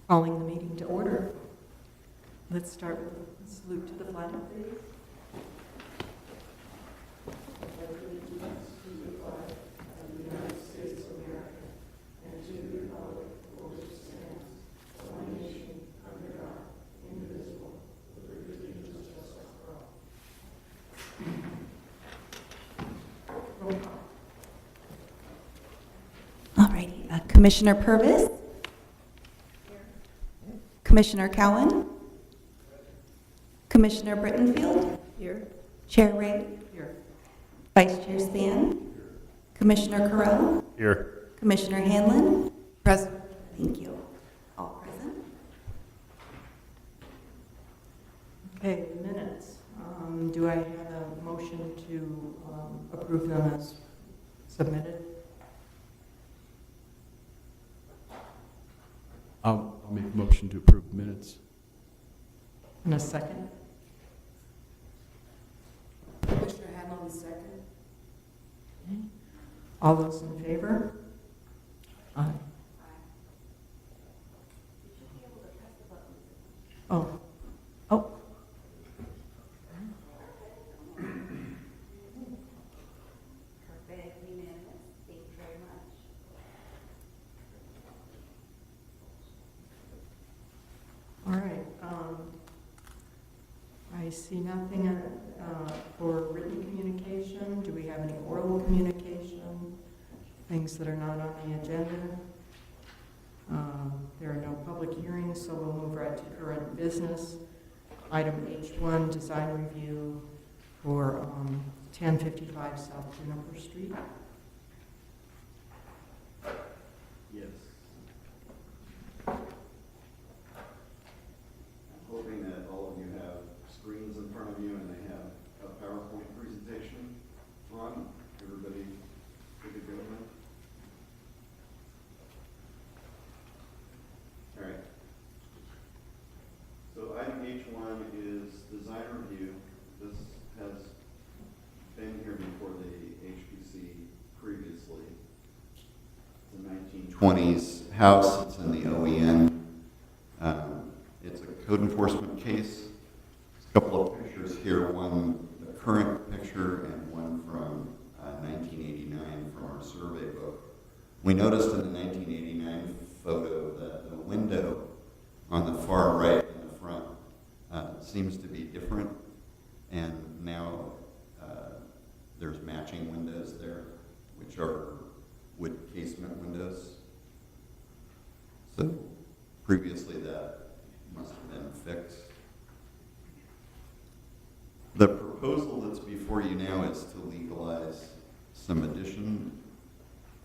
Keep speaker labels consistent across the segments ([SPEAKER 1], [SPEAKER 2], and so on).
[SPEAKER 1] Calling the meeting to order. Let's start with a salute to the flag, please.
[SPEAKER 2] All righty. Commissioner Purvis? Commissioner Cowan? Commissioner Brittenfield?
[SPEAKER 1] Here.
[SPEAKER 2] Chair Ray?
[SPEAKER 1] Here.
[SPEAKER 2] Vice Chair Span? Commissioner Carell?
[SPEAKER 3] Here.
[SPEAKER 2] Commissioner Hanlon?
[SPEAKER 1] Present.
[SPEAKER 2] Thank you. All present.
[SPEAKER 1] Okay, minutes. Do I have a motion to approve them as submitted?
[SPEAKER 3] I'll make a motion to approve minutes.
[SPEAKER 1] In a second?
[SPEAKER 4] Commissioner Hanlon, second.
[SPEAKER 1] Okay. All those in favor? Aye. Oh. Oh.
[SPEAKER 2] Perfect. Unanimous. Thank you very much.
[SPEAKER 1] All right. I see nothing for written communication. Do we have any oral communication? Things that are not on the agenda? There are no public hearings, so we'll move right to current business. Item H1, design review for 1055 South Juniper Street.
[SPEAKER 5] Yes. I'm hoping that all of you have screens in front of you and they have a PowerPoint presentation on. Everybody good to go with? All right. So item H1 is design review. This has been here before the HPC previously. It's a 1920s house. It's in the OEN. It's a code enforcement case. There's a couple of pictures here, one the current picture and one from 1989 from our survey book. We noticed in the 1989 photo that the window on the far right in the front seems to be different, and now there's matching windows there, which are wood casement windows. So previously that must have been fixed. The proposal that's before you now is to legalize some addition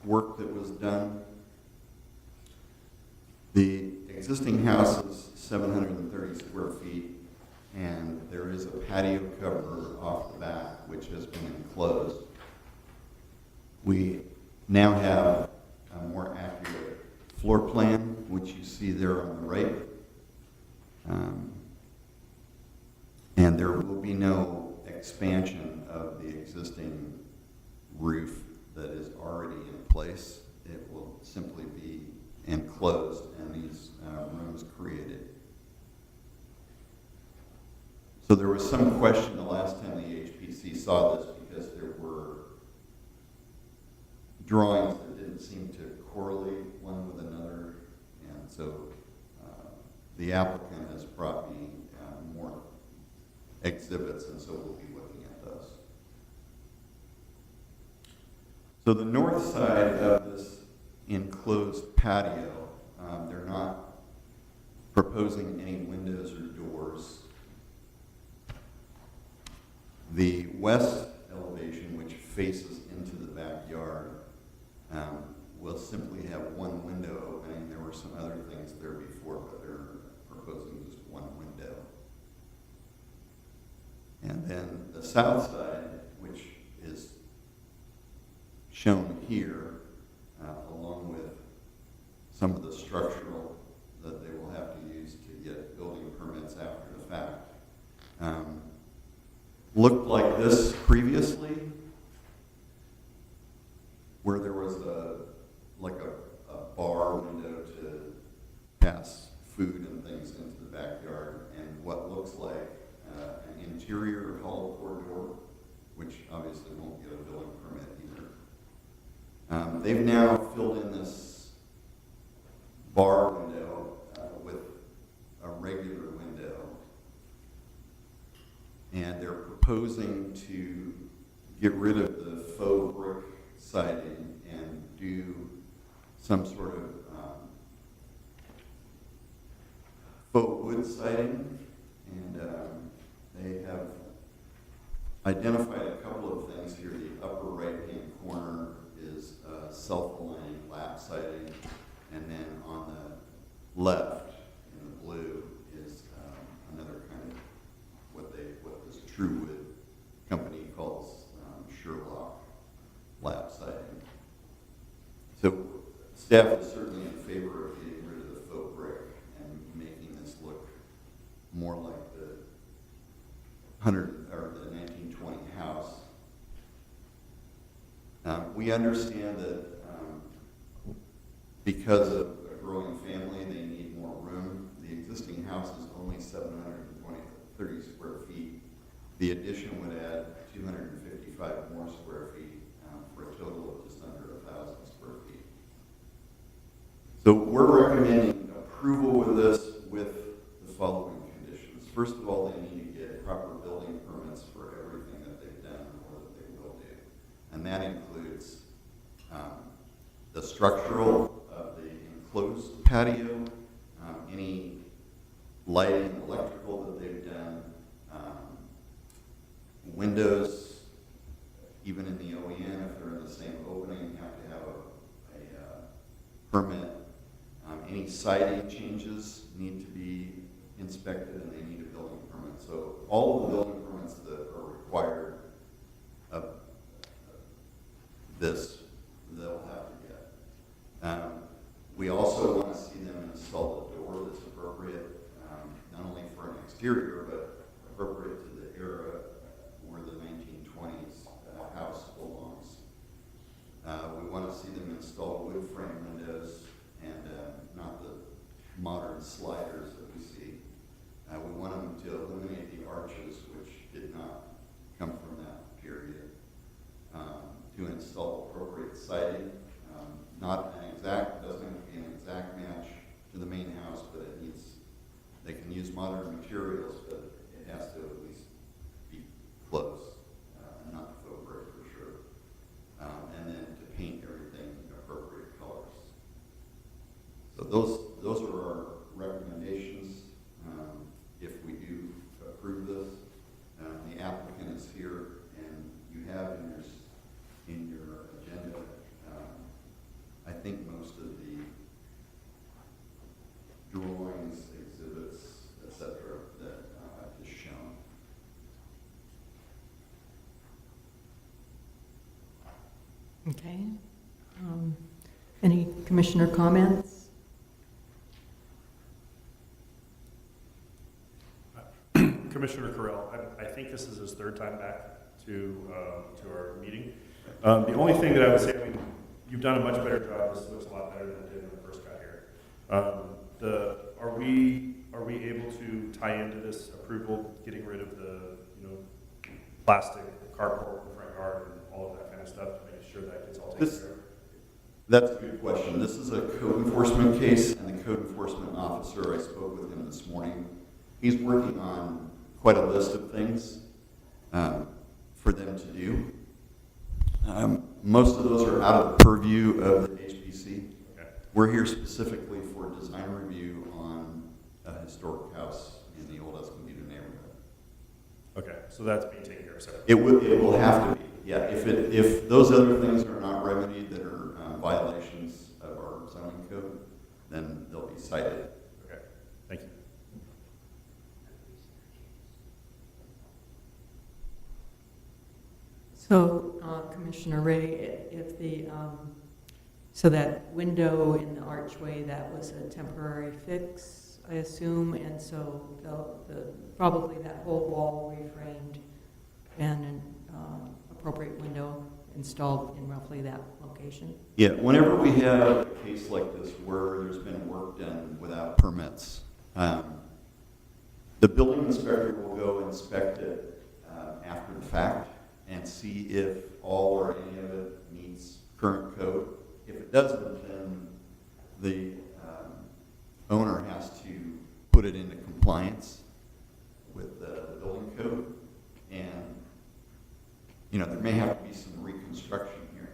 [SPEAKER 5] work that was done. The existing house is 730 square feet, and there is a patio cover off the back which has been enclosed. We now have a more accurate floor plan, which you see there on the right. And there will be no expansion of the existing roof that is already in place. It will simply be enclosed and these rooms created. So there was some question the last time the HPC saw this because there were drawings that didn't seem to correlate one with another, and so the applicant has brought me more exhibits, and so we'll be looking at those. So the north side of this enclosed patio, they're not proposing any windows or doors. The west elevation, which faces into the backyard, will simply have one window opening. There were some other things there before, but they're proposing just one window. And then the south side, which is shown here, along with some of the structural that they will have to use to get building permits after the fact, looked like this previously, where there was a bar window to pass food and things into the backyard, and what looks like an interior hollow core door, which obviously won't get a building permit either. They've now filled in this bar window with a regular window, and they're proposing to get rid of the faux brick siding and do some sort of faux wood siding, and they have identified a couple of things here. The upper right-hand corner is self-aligning lap siding, and then on the left, in the blue, is another kind of what this True Wood company calls Sherlock lap siding. So staff is certainly in favor of getting rid of the faux brick and making this look more like the 1920 house. We understand that because of a growing family, they need more room. The existing house is only 730 square feet. The addition would add 255 more square feet for a total of just under 1,000 square feet. So we're recommending approval of this with the following conditions. First of all, they need to get proper building permits for everything that they've done or that they will do. And that includes the structural of the enclosed patio, any lighting, electrical that they've done, windows, even in the OEN, if they're in the same opening, have to have a permit. Any siding changes need to be inspected, and they need a building permit. So all of the building permits that are required of this, they'll have to get. We also want to see them install a door that's appropriate, not only for an exterior, but appropriate to the era where the 1920s house belongs. We want to see them install wood frame windows and not the modern sliders that we see. We want them to eliminate the arches, which did not come from that period. To install appropriate siding, not an exact, doesn't have to be an exact match to the main house, but it needs, they can use modern materials, but it has to at least be close, not faux brick for sure. And then to paint everything appropriate colors. So those are our recommendations if we do approve this. The applicant is here, and you have in your agenda, I think most of the drawings, exhibits, etc., that I've just shown.
[SPEAKER 1] Okay. Any commissioner comments?
[SPEAKER 6] Commissioner Carell, I think this is his third time back to our meeting. The only thing that I would say, I mean, you've done a much better job. This looks a lot better than it did when I first got here. Are we able to tie into this approval, getting rid of the plastic carport in the front yard and all of that kind of stuff to make sure that gets all taken care of?
[SPEAKER 5] That's a good question. This is a code enforcement case, and the code enforcement officer, I spoke with him this morning. He's working on quite a list of things for them to do. Most of those are out of the purview of the HPC.
[SPEAKER 6] Okay.
[SPEAKER 5] We're here specifically for design review on a historic house in the old Escondido neighborhood.
[SPEAKER 6] Okay, so that's being taken care of separately.
[SPEAKER 5] It will have to be, yeah. If those other things are not remedied that are violations of our zoning code, then they'll be cited.
[SPEAKER 6] Okay, thank you.
[SPEAKER 1] So, Commissioner Ray, if the, so that window in the archway, that was a temporary fix, I assume, and so probably that whole wall reframed and an appropriate window installed in roughly that location?
[SPEAKER 5] Yeah, whenever we have a case like this where there's been work done without permits, the building inspector will go inspect it after the fact and see if all or any of it meets current code. If it doesn't, then the owner has to put it into compliance with the building code. And, you know, there may have to be some reconstruction here.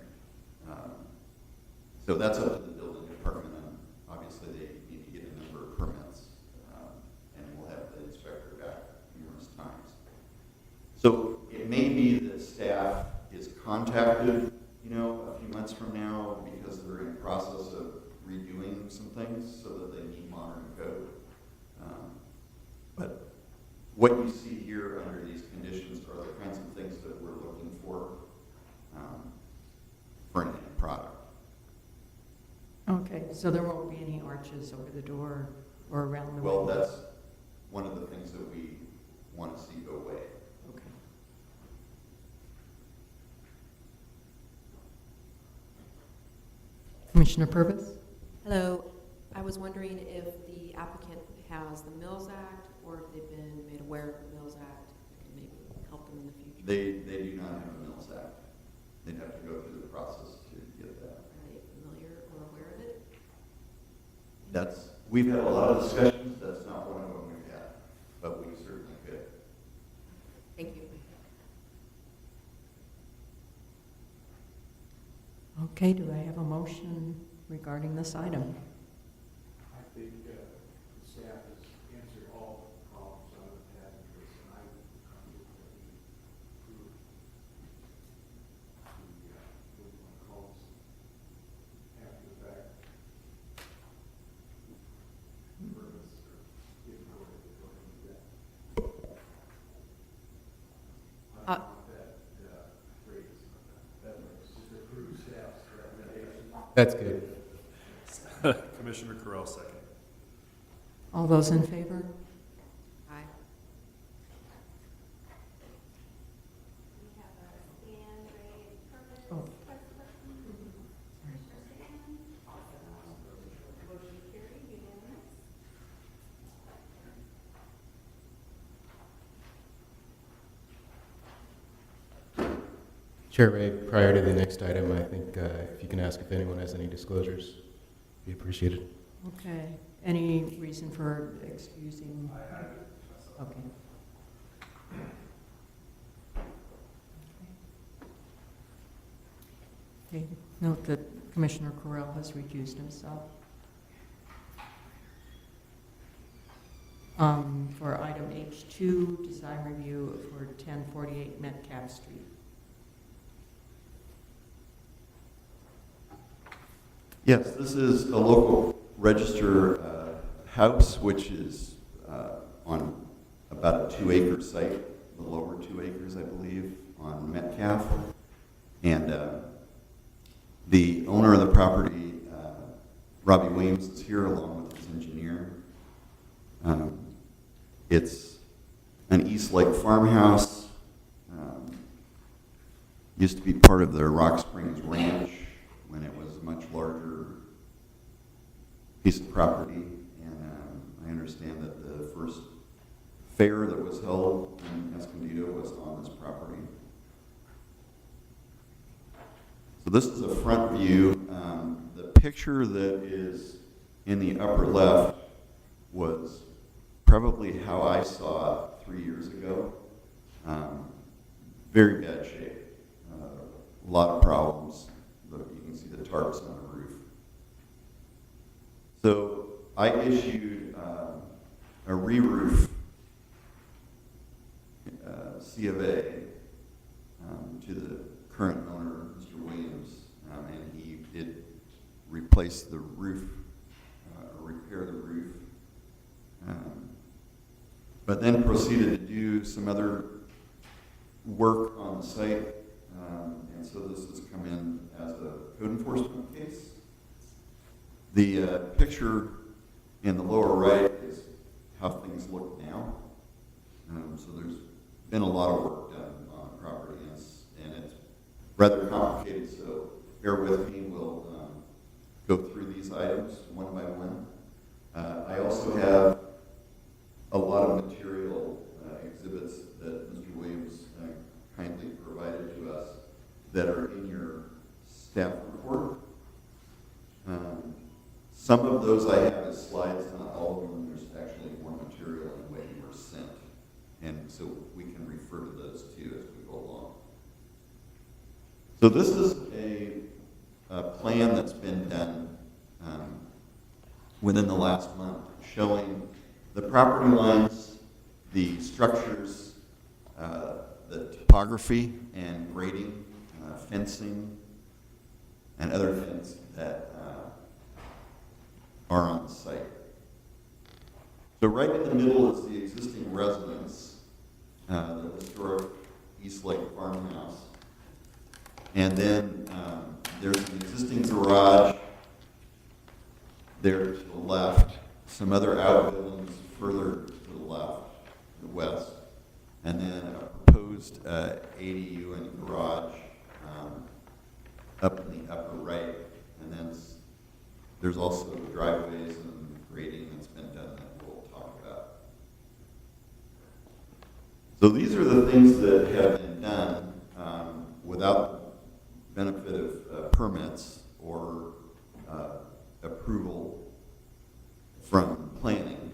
[SPEAKER 5] So that's up to the building department, and obviously they need to get a number of permits, and we'll have the inspector back numerous times. So it may be that staff is contacted, you know, a few months from now because they're in the process of redoing some things so that they meet modern code. But what you see here under these conditions are the kinds of things that we're looking for an end product.
[SPEAKER 1] Okay, so there won't be any arches over the door or around the
[SPEAKER 5] Well,
[SPEAKER 1] windows?
[SPEAKER 5] that's one of the things that we want to see go away.
[SPEAKER 1] Okay. Commissioner Purvis?
[SPEAKER 4] Hello. I was wondering if the applicant has the Mills Act or if they've been made aware of the Mills Act that can maybe help them in the future.
[SPEAKER 5] They do not have a Mills Act. They'd have to go through the process to get that.
[SPEAKER 4] Are they familiar or aware of it?
[SPEAKER 5] We've had a lot of discussions. That's not one of them we've had, but we certainly could.
[SPEAKER 4] Thank you.
[SPEAKER 1] Okay, do I have a motion regarding this item?
[SPEAKER 7] I think staff has answered all the problems I would have had in this, and I would move that we approve the, what do you want to call this, after the fact, permits, or if we're going to go ahead and do that. I don't want that phrase, that works, just approve staff's recommendation.
[SPEAKER 8] That's good.
[SPEAKER 6] Commissioner Correll, second.
[SPEAKER 1] All those in favor?
[SPEAKER 4] Aye.
[SPEAKER 2] We have a stand, raise, purpose,
[SPEAKER 1] Oh.
[SPEAKER 2] question. Commissioner Stan? Motion carried, unanimous.
[SPEAKER 8] Chair Ray, prior to the next item, I think if you can ask if anyone has any disclosures, be appreciated.
[SPEAKER 1] Okay. Any reason for excusing? Okay. Okay. Note that Commissioner Correll has recused himself. For item H2, design review for 1048 Metcalf Street.
[SPEAKER 5] Yes, this is a local register house, which is on about a 2-acre site, a little over 2 acres, I believe, on Metcalf. And the owner of the property, Robbie Williams, is here along with his engineer. It's an East Lake farmhouse. Used to be part of the Rock Springs Ranch when it was a much larger piece of property. And I understand that the first fair that was held in Escondido was on this property. So this is a front view. The picture that is in the upper left was probably how I saw it 3 years ago. Very bad shape. A lot of problems. Look, you can see the tarps on the roof. So I issued a re-roof C of A to the current owner, Mr. Williams, and he did replace the roof, or repair the roof, but then proceeded to do some other work on the site, and so this has come in as a code enforcement case. The picture in the lower right is how things look now. So there's been a lot of work done on the property, and it's rather complicated, so bear with me. We'll go through these items one by one. I also have a lot of material exhibits that Mr. Williams kindly provided to us that are in your staff report. Some of those I have as slides, not all of them. There's actually more material in what you were sent, and so we can refer to those too as we go along. So this is a plan that's been done within the last month, showing the property lines, the structures, the topography and grading, fencing, and other things that are on site. So right in the middle is the existing residence, the historic East Lake farmhouse. And then there's an existing garage there to the left, some other outbuildings further to the left, the west, and then a proposed ADU and garage up in the upper right. And then there's also driveways and grading that's been done that we'll talk about. So these are the things that have been done without the benefit of permits or approval from planning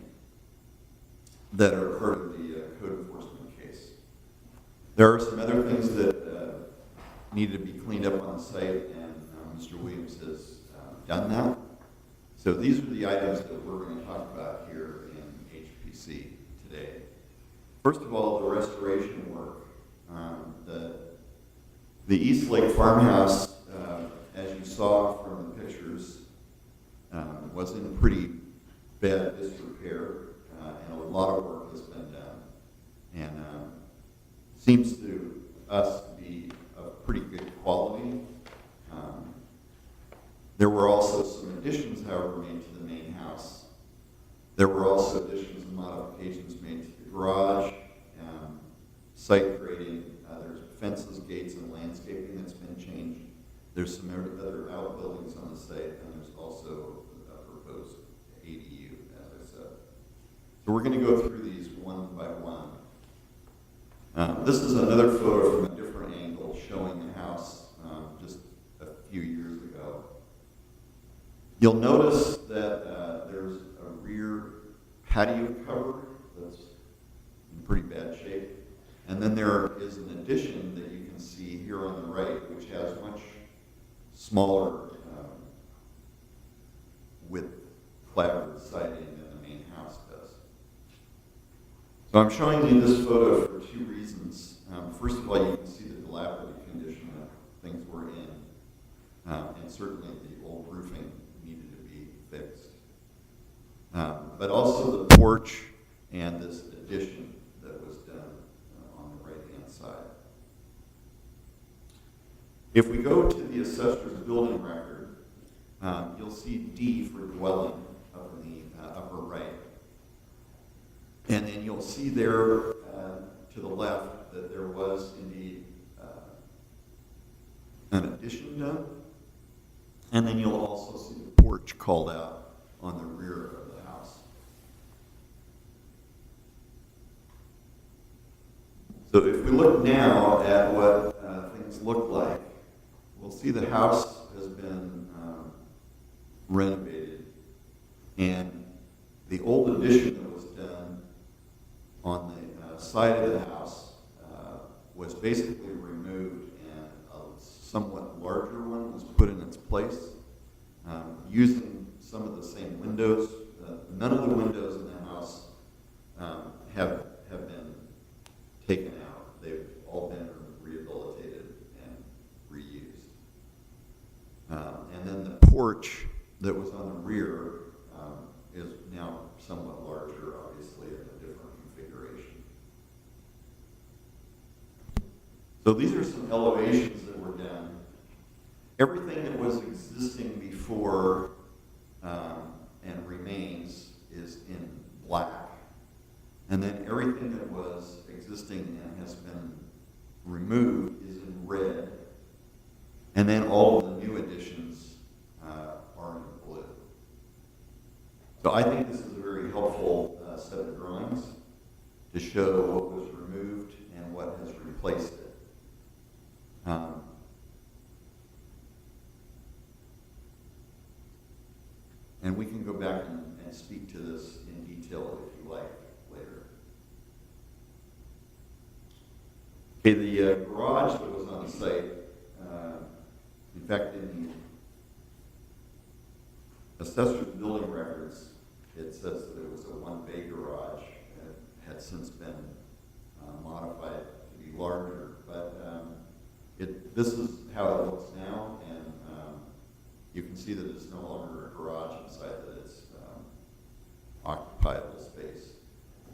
[SPEAKER 5] that are part of the code enforcement case. There are some other things that need to be cleaned up on the site, and Mr. Williams has done that. So these are the items that we're going to talk about here in HPC today. First of all, the restoration work. The East Lake farmhouse, as you saw from the pictures, was in pretty bad disrepair, and a lot of work has been done. And seems to us to be of pretty good quality. There were also some additions, however, made to the main house. There were also additions and modifications made to the garage, site grading. There's fences, gates, and landscaping that's been changed. There's some other outbuildings on the site, and there's also a proposed ADU, as I said. So we're going to go through these one by one. This is another photo from a different angle showing the house just a few years ago. You'll notice that there's a rear patio cover that's in pretty bad shape. And then there is an addition that you can see here on the right, which has much smaller width clapboard siding than the main house does. So I'm showing you this photo for two reasons. First of all, you can see the dilapidated condition that things were in, and certainly the old roofing needed to be fixed. But also the porch and this addition that was done on the right-hand side. If we go to the assessor's building record, you'll see D for dwelling up in the upper right. And then you'll see there to the left that there was indeed an addition done. And then you'll also see the porch called out on the rear of the house. So if we look now at what things look like, we'll see the house has been renovated, and the old addition that was done on the side of the house was basically removed, and a somewhat larger one was put in its place, using some of the same windows. None of the windows in the house have been taken out. They've all been rehabilitated and reused. And then the porch that was on the rear is now somewhat larger, obviously, in a different configuration. So these are some elevations that were done. Everything that was existing before and remains is in black. And then everything that was existing and has been removed is in red. And then all of the new additions are in blue. So I think this is a very helpful set of drawings to show what was removed and what has replaced it. And we can go back and speak to this in detail if you like later. Okay, the garage that was on the site, in fact, in the assessor's building records, it says that it was a one-bay garage and it had since been modified to be larger. But this is how it looks now, and you can see that it's no longer a garage inside, that it's occupiable space.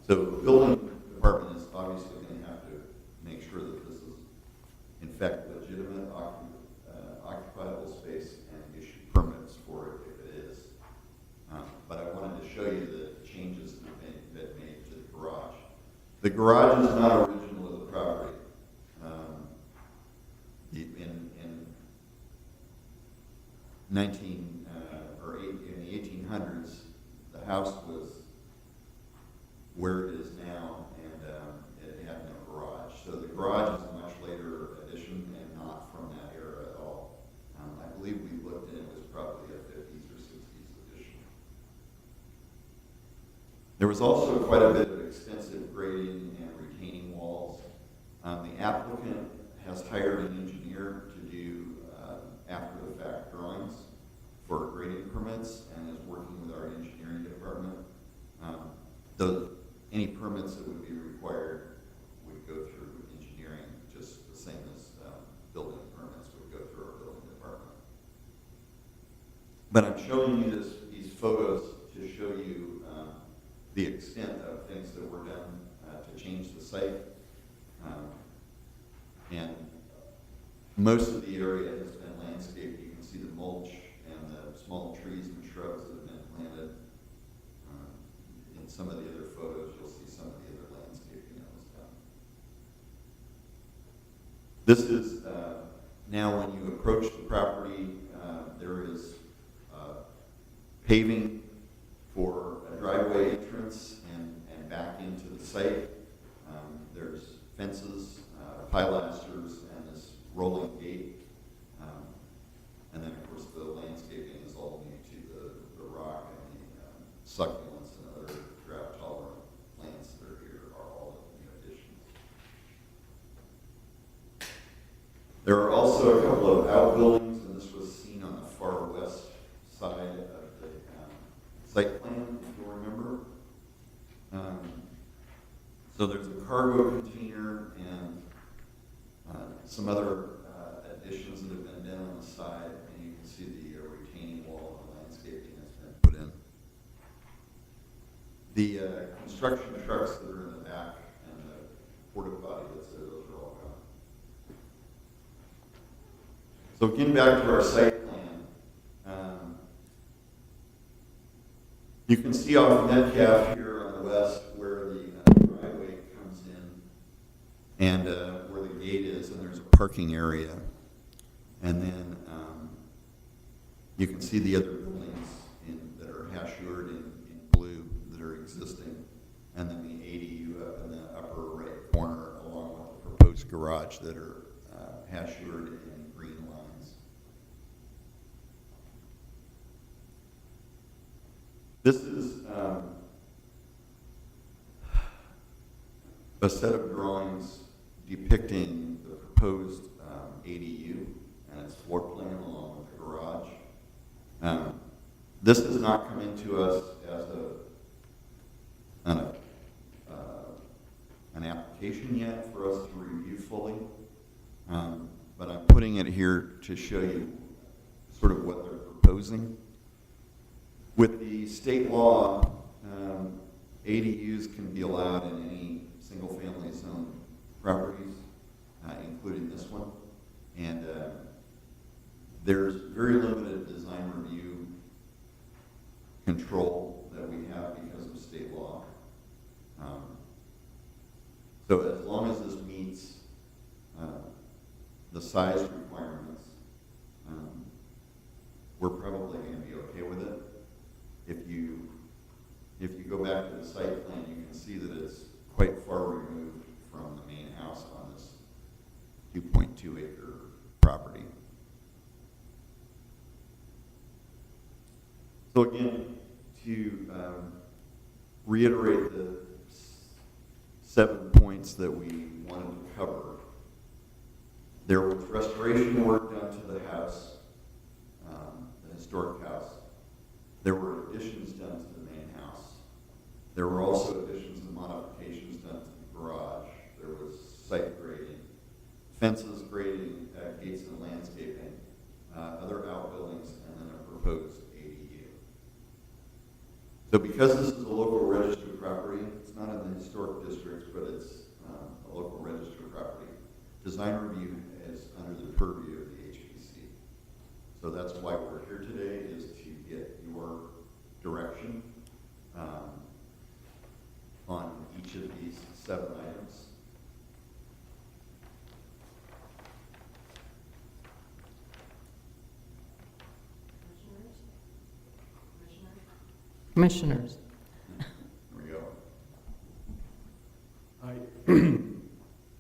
[SPEAKER 5] So the building department is obviously going to have to make sure that this is, in fact, legitimate occupiable space and issue permits for it if it is. But I wanted to show you the changes that have been made to the garage. The garage is not original to the property. In the 1800s, the house was where it is now, and it had no garage. So the garage is a much later addition and not from that era at all. I believe we looked and it was probably a 50s or 60s addition. There was also quite a bit of extensive grading and retaining walls. The applicant has hired an engineer to do after-the-fact drawings for grading permits and is working with our engineering department. Any permits that would be required would go through engineering, just the same as building permits would go through our building department. But I'm showing you these photos to show you the extent of things that were done to change the site. And most of the area has been landscaped. You can see the mulch and the small trees and shrubs that have been planted. In some of the other photos, you'll see some of the other landscaping that was done. This is now when you approach the property, there is paving for a driveway entrance and back into the site. There's fences, pilasters, and this rolling gate. And then, of course, the landscaping is all new to the rock and the succulents and other drought-tolerant plants that are here are all new additions. There are also a couple of outbuildings, and this was seen on the far west side of the site plan, if you'll remember. So there's a cargo container and some other additions that have been done on the side, and you can see the retaining wall and the landscaping that's been put in. The construction trucks that are in the back and the porta potty that's there, those are all gone. So getting back to our site plan, you can see off Metcalf here on the west where the driveway comes in and where the gate is, and there's a parking area. And then you can see the other buildings that are hachured in blue that are existing, and then the ADU up in the upper right corner along with the proposed garage that are hachured in green lines. This is a set of drawings depicting the proposed ADU and its floor plan along with the garage. This has not come into us as an application yet for us to review fully, but I'm putting it here to show you sort of what they're proposing. With the state law, ADUs can be allowed in any single-family zone properties, including this one. And there's very limited design review control that we have because of state law. So as long as this meets the size requirements we're probably going to be okay with it. If you go back to the site plan, you can see that it's quite far removed from the main house on this 2.2 acre property. So again, to reiterate the 7 points that we wanted to cover, there was restoration work done to the house, the historic house. There were additions done to the main house. There were also additions and modifications done to the garage. There was site grading, fences, grading, gates and landscaping, other outbuildings, and then a proposed ADU. So because this is a local registered property, it's not in the historic districts, but it's a local registered property, design review is under the purview of the HPC. So that's why we're here today, is to get your direction on each of these 7 items.
[SPEAKER 1] Commissioners?
[SPEAKER 5] There we go.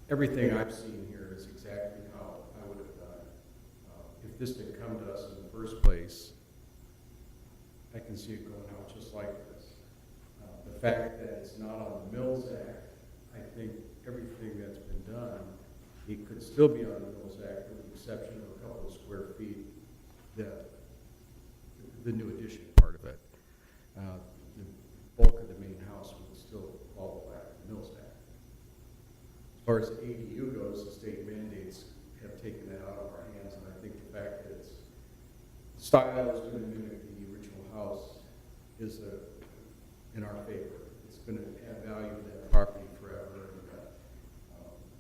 [SPEAKER 8] Everything I've seen here is exactly how I would have done it. If this didn't come to us in the first place, I can see it going out just like this. The fact that it's not on the Mills Act, I think everything that's been done, it could still be on the Mills Act with the exception of a couple of square feet, the new addition part of it. The bulk of the main house would still follow back to the Mills Act. As far as the ADU goes, the state mandates have taken that out of our hands, and I think the fact that it's style is going to mimic the original house is in our favor. It's going to add value to that property forever, and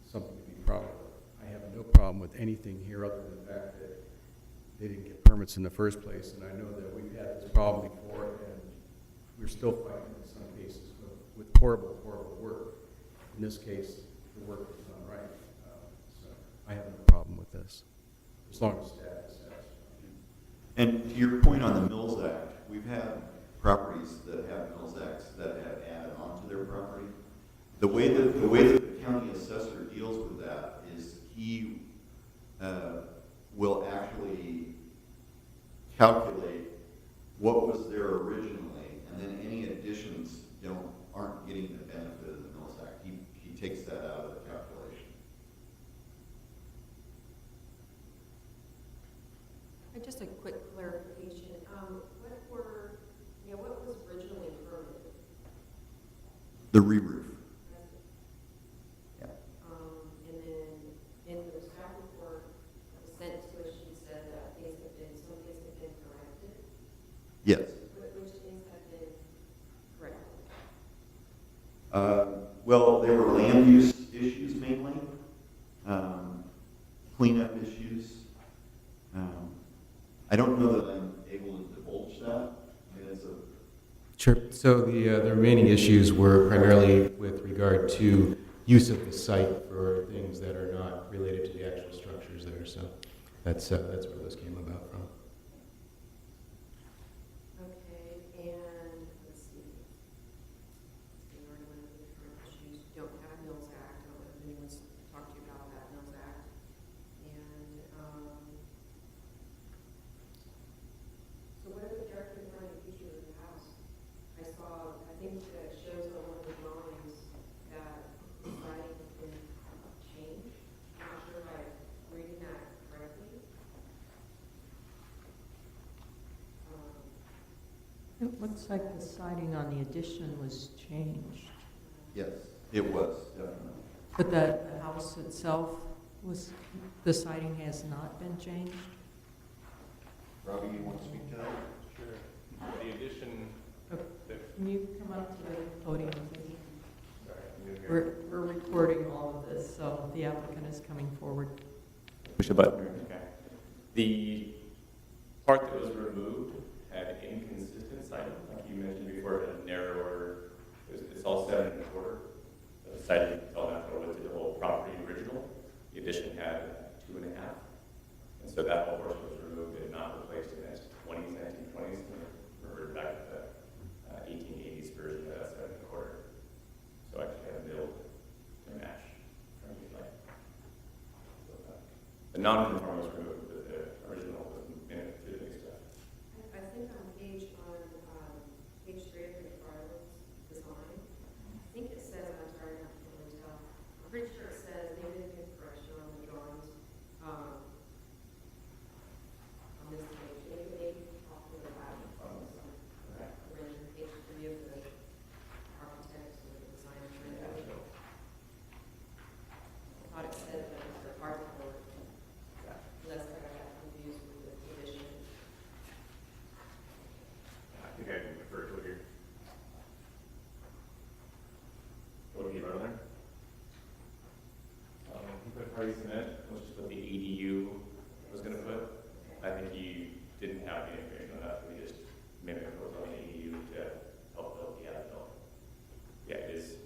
[SPEAKER 8] something to be proud of. I have no problem with anything here other than the fact that they didn't get permits in the first place, and I know that we've had this problem before, and we're still fighting in some cases with horrible, horrible work. In this case, the work was done right. So I have no problem with this, as long as staff is satisfied.
[SPEAKER 5] And to your point on the Mills Act, we've had properties that have Mills Acts that have added on to their property. The way that the county assessor deals with that is he will actually calculate what was there originally, and then any additions aren't getting the benefit of the Mills Act. He takes that out of the calculation.
[SPEAKER 4] Just a quick clarification. What was originally permitted?
[SPEAKER 5] The re-roof. Yeah.
[SPEAKER 4] And then in the staff report that was sent to us, she said that some things have been corrected.
[SPEAKER 5] Yes.
[SPEAKER 4] Which things have been corrected?
[SPEAKER 5] Well, there were land use issues mainly, cleanup issues. I don't know that I'm able to divulge that. I mean, it's a
[SPEAKER 8] Sure. So the remaining issues were primarily with regard to use of the site for things that are not related to the actual structures there. So that's where those came about from.
[SPEAKER 4] Okay, and let's see. We already went over the current issues. We don't have Mills Act. I don't know if anyone's talked to you about that Mills Act. And so what are the directors running features of the house? I think that it shows on one of the drawings that the siding has been changed. I'm not sure if I'm reading that correctly.
[SPEAKER 1] It looks like the siding on the addition was changed,
[SPEAKER 5] yes, it was definitely.
[SPEAKER 1] but the house itself the siding has not been changed?
[SPEAKER 5] Robbie, you want to speak to that?
[SPEAKER 9] Sure. The addition,
[SPEAKER 1] Can you come up to the podium, please?
[SPEAKER 9] sorry, can you hear?
[SPEAKER 1] We're recording all of this, so the applicant is coming forward.
[SPEAKER 9] Push a button. Okay. The part that was removed had inconsistent siding, like you mentioned before, it had narrower, it's all 7 1/4. The siding fell down to the whole property original. The addition had 2 1/2. And so that whole portion was removed and not replaced in the next 20 non-conforming was removed, but the original was in it to the next step.
[SPEAKER 4] I think on page 3 of the Victorians design, I think it says, I'm sorry, I can't really tell. I'm pretty sure it says, maybe there's a correction on the drawings, on this page, maybe off to the back. Around page 3 of the architects or the designers. I thought it said that it was the article. That's where I got confused with the addition.
[SPEAKER 9] I think I can refer to it here. What did you write on there? He put party cement, which is what the ADU was going to put. I think you didn't have the information on that, so we just made a proposal on the ADU to help build the outbuilding. Yeah, it is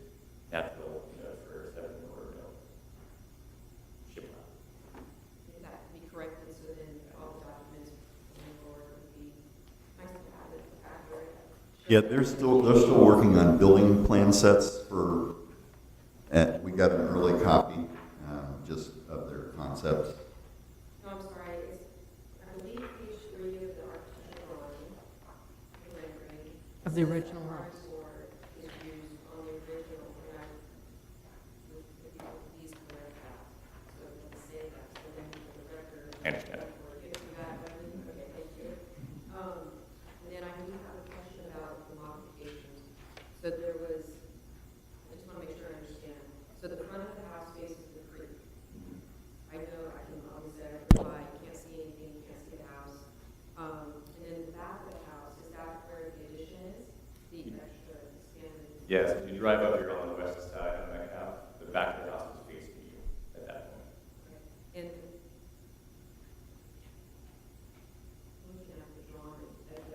[SPEAKER 9] natural, for 7 or no. Ship lot.
[SPEAKER 4] That could be corrected, so then all the documents going forward would be nice to have it accurate.
[SPEAKER 5] Yeah, they're still working on building plan sets for, we got an early copy, just of their concepts.
[SPEAKER 4] No, I'm sorry, it's, I believe page 3 of the architectural drawing, the rendering.
[SPEAKER 1] Of the original house.
[SPEAKER 4] Or is used on the original, and I, if you could please correct that, so we can say that, so then for the record.
[SPEAKER 9] I understand.
[SPEAKER 4] Or if you got that, okay, thank you. And then I do have a question about the modifications. So there was, I just want to make sure I understand. So the front of the house faces the creek. I know, I can obviously identify, you can't see anything, you can't see the house. And then the back of the house, is that where the addition is? The extra expanded?
[SPEAKER 9] Yes, if you drive up here on the west side on that half, the back of the house is facing you at that point.
[SPEAKER 4] Okay. And looking at the drawing,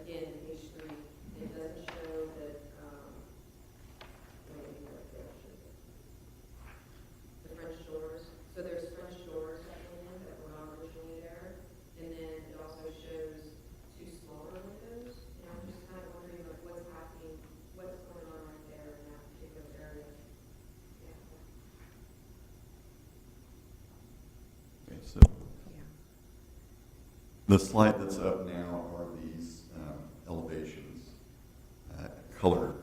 [SPEAKER 4] again, page 3, it doesn't show that, wait, let me correct that, actually. The French doors, so there's French doors that went in that were not originally there, and then it also shows 2 smaller windows, and I'm just kind of wondering, like, what's happening, what's going on right there in that particular area? Yeah.
[SPEAKER 5] Okay, so the slide that's up now are these elevations, colored,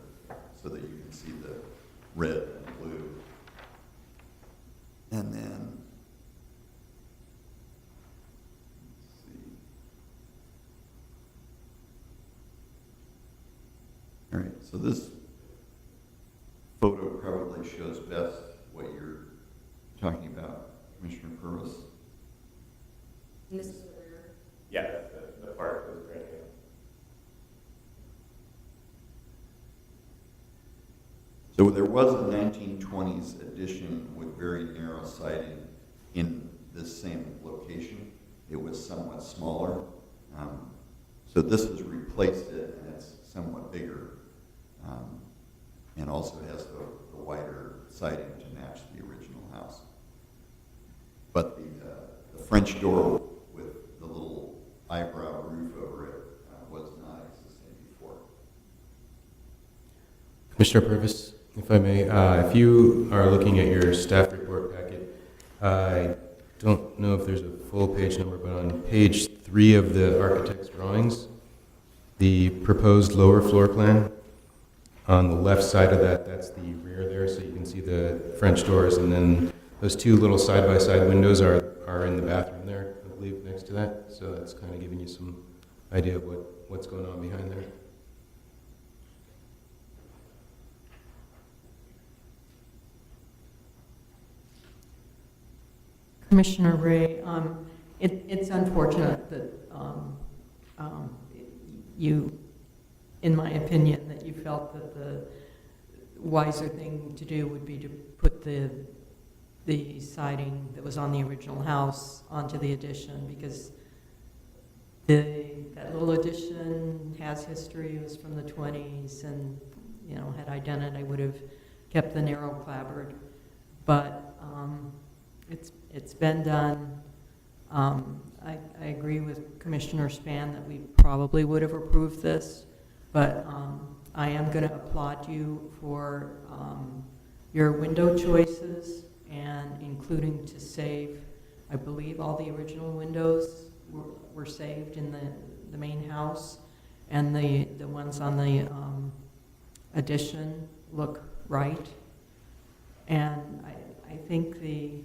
[SPEAKER 5] so that you can see the red and blue. And then, let's see. All right, so this photo probably shows best what you're talking about, Commissioner Purvis.
[SPEAKER 4] And this is the rear?
[SPEAKER 9] Yeah, that's the part that was brand new.
[SPEAKER 5] So there was a 1920s addition with very narrow siding in this same location. It was somewhat smaller. So this has replaced it, and it's somewhat bigger, and also has the wider siding to match the original house. But the French door with the little eyebrow roof over it was not existing before.
[SPEAKER 10] Commissioner Purvis, if I may, if you are looking at your staff report packet, I don't know if there's a full page number, but on page 3 of the architect's drawings, the proposed lower floor plan, on the left side of that, that's the rear there, so you can see the French doors, and then those 2 little side-by-side windows are in the bathroom there, I believe, next to that, so that's kind of giving you some idea of what's going on behind there.
[SPEAKER 1] Commissioner Ray, it's unfortunate that you, in my opinion, that you felt that the wiser thing to do would be to put the siding that was on the original house onto the addition, because that little addition has history. It was from the 20s, and had I done it, I would have kept the narrow clapboard. But it's been done. I agree with Commissioner Span that we probably would have approved this, but I am going to applaud you for your window choices and including to save I believe all the original windows were saved in the main house, and the ones on the addition look right. And I think the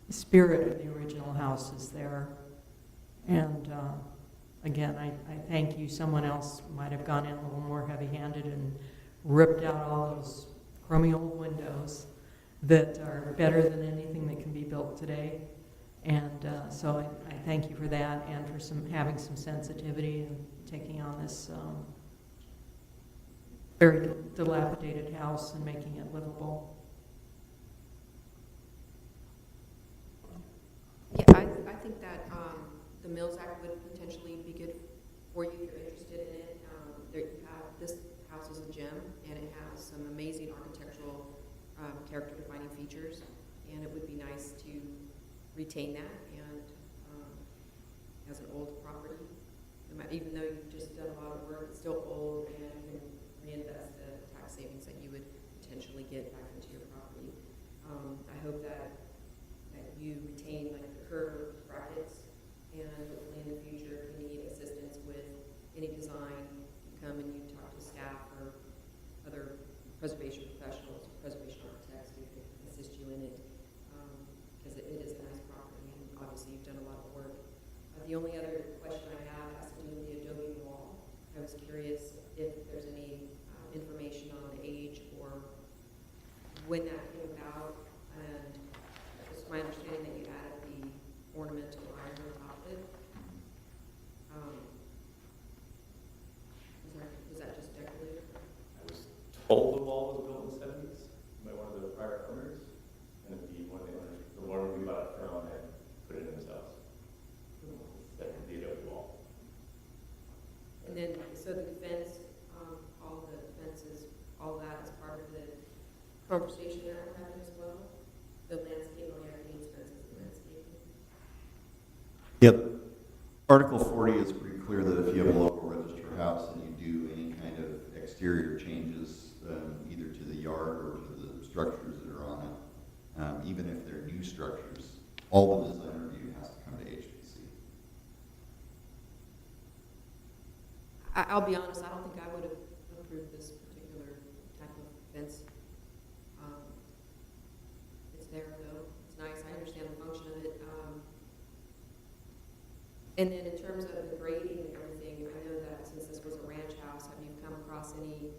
[SPEAKER 1] spirit of the original house is there. And again, I thank you. Someone else might have gone in a little more heavy-handed and ripped out all those crummy old windows that are better than anything that can be built today. And so I thank you for that, and for having some sensitivity and taking on this very dilapidated house and making it livable.
[SPEAKER 4] Yeah, I think that the Mills Act would potentially be good for you if you're interested in it. This house is a gem, and it has some amazing architectural character-defining features, and it would be nice to retain that. And as an old property, even though you've just done a lot of work, it's still old, and you can reinvest the tax savings that you would potentially get back into your property. I hope that you retain like the curved brackets, and hopefully in the future, if you need assistance with any design, you come and you talk to staff or other preservation professionals, preservation architects who can assist you in it, because it is a nice property, and obviously you've done a lot of work. The only other question I have has to do with the adobe wall. I was curious if there's any information on the age or when that came about, and it's my understanding that you added the ornamental iron on top of it. Was that just decorative?
[SPEAKER 9] I was told the wall was built in the 70s by one of the prior owners, and one of the owners, the one we bought it from, had put it in themselves. That the adobe wall.
[SPEAKER 4] And then, so the fence, all the fences, all that is part of the conversation that we're having as well? The landscape, on everything expenses, the landscaping?
[SPEAKER 5] Yep. Article 40 is pretty clear that if you have a local register house and you do any kind of exterior changes, either to the yard or to the structures that are on it, even if they're new structures, all the design review has to come to HPC.
[SPEAKER 4] I'll be honest, I don't think I would have approved this particular type of fence. It's there though, it's nice, I understand the function of it. And then in terms of the grading and everything, I know that since this was a ranch house, have you come across any,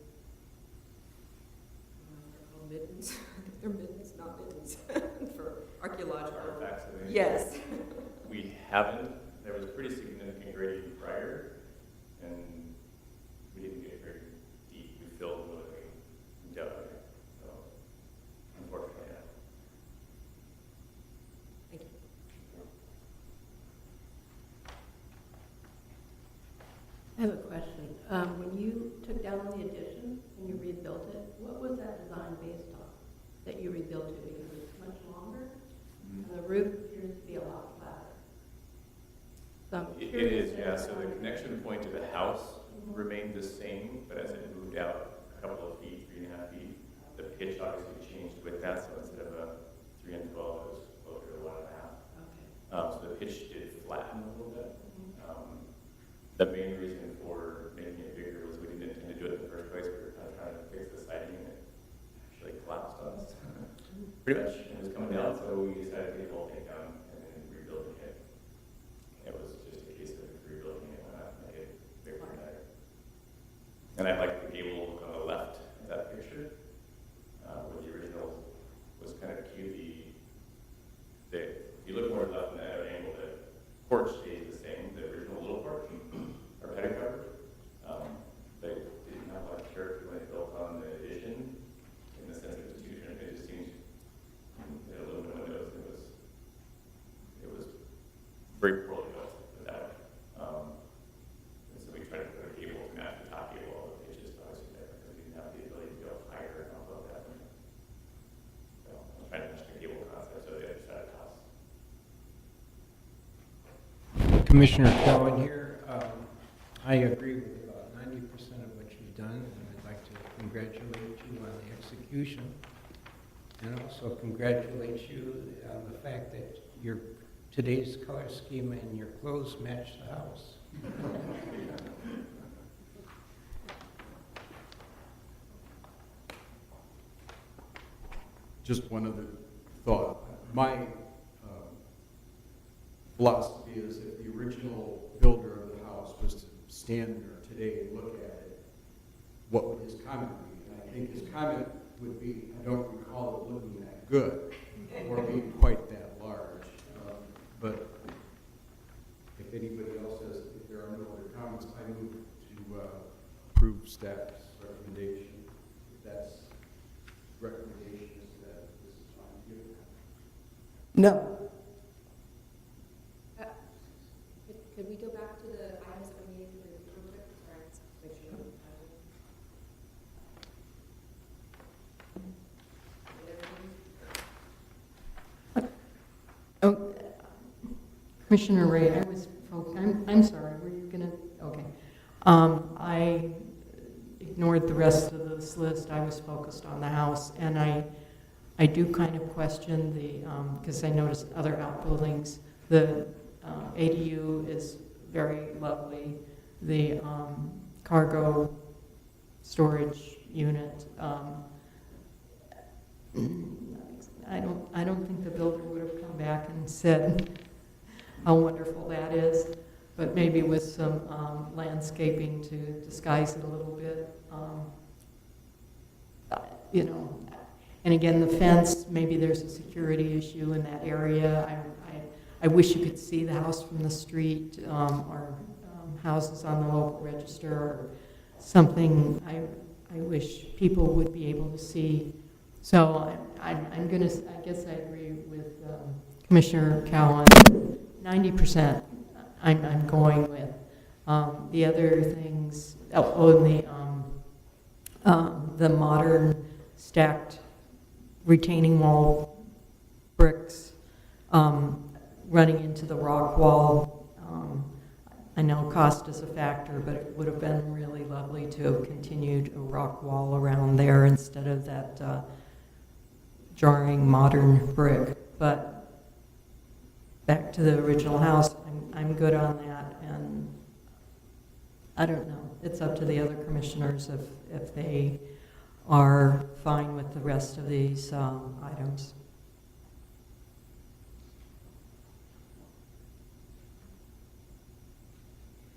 [SPEAKER 4] they're called middens? I think they're middens, not middens, for archaeological.
[SPEAKER 9] Artifacts, I think.
[SPEAKER 4] Yes.
[SPEAKER 9] We haven't. There was pretty significant grading prior, and we didn't get very deep. We filled what we dug. So, unfortunately, yeah.
[SPEAKER 4] Thank you.
[SPEAKER 11] I have a question. When you took down the addition and you rebuilt it, what was that design based on that you rebuilt it? Because it's much longer, and the roof appears to be a lot flatter. So I'm
[SPEAKER 9] It
[SPEAKER 11] curious
[SPEAKER 9] is, yeah.
[SPEAKER 11] as
[SPEAKER 9] So
[SPEAKER 11] to-
[SPEAKER 9] the connection point to the house remained the same, but as it moved out a couple of feet, 3.5 feet, the pitch obviously changed with that. So instead of a 3 and 12, it was closer to 1.5.
[SPEAKER 11] Okay.
[SPEAKER 9] So the pitch did flatten a little bit. The main reason for making it bigger was we didn't intend to do it in the first place. We were kind of trying to fix the siding, and it actually collapsed on us. Pretty much, it was coming down, so we decided to take the whole thing down and then rebuilding it. It was just a case of rebuilding it and make it bigger and better. And I like the gable look on the left of that picture, where the original was kind of cute. If you look more left in that angle, the porch stays the same, the original little porch, or patio cover. They didn't have a lot of character when they built on the addition, in the sense it was too trim. It just seemed, the aluminum windows, it was very poorly built with that. And so we tried to put a gable to match the top gable, of the pitches, obviously different, because we didn't have the ability to go higher and above that. So I was trying to match the gable concept, so the other side of the house.
[SPEAKER 12] Commissioner Cohen here. I agree with about 90% of what you've done, and I'd like to congratulate you on the execution. And also congratulate you on the fact that your today's color scheme and your clothes match the house.
[SPEAKER 8] Just one other thought. My philosophy is if the original builder of the house was to stand there today and look at it, what would his comment be? And I think his comment would be, I don't recall it looking that good or being quite that large. But if anybody else has, if there are no other comments, I move to approve staff's recommendation. If that's recommendation is that this is fine to you.
[SPEAKER 4] No.
[SPEAKER 2] Could we go back to the items that we needed to approve it? Sorry, let's make sure.
[SPEAKER 1] Oh, Commissioner Ray, I'm sorry, were you gonna, okay. I ignored the rest of this list. I was focused on the house, and I do kind of question the, because I noticed other outbuildings, the ADU is very lovely. The cargo storage unit, I don't think the builder would have come back and said how wonderful that is, but maybe with some landscaping to disguise it a little bit. You know, and again, the fence, maybe there's a security issue in that area. I wish you could see the house from the street, or houses on the local register, or something I wish people would be able to see. So I'm going to, I guess I agree with Commissioner Cowan. 90% I'm going with. The other things, the modern stacked retaining wall bricks running into the rock wall. I know cost is a factor, but it would have been really lovely to have continued a rock wall around there instead of that jarring modern brick. But back to the original house, I'm good on that, and I don't know. It's up to the other commissioners if they are fine with the rest of these items.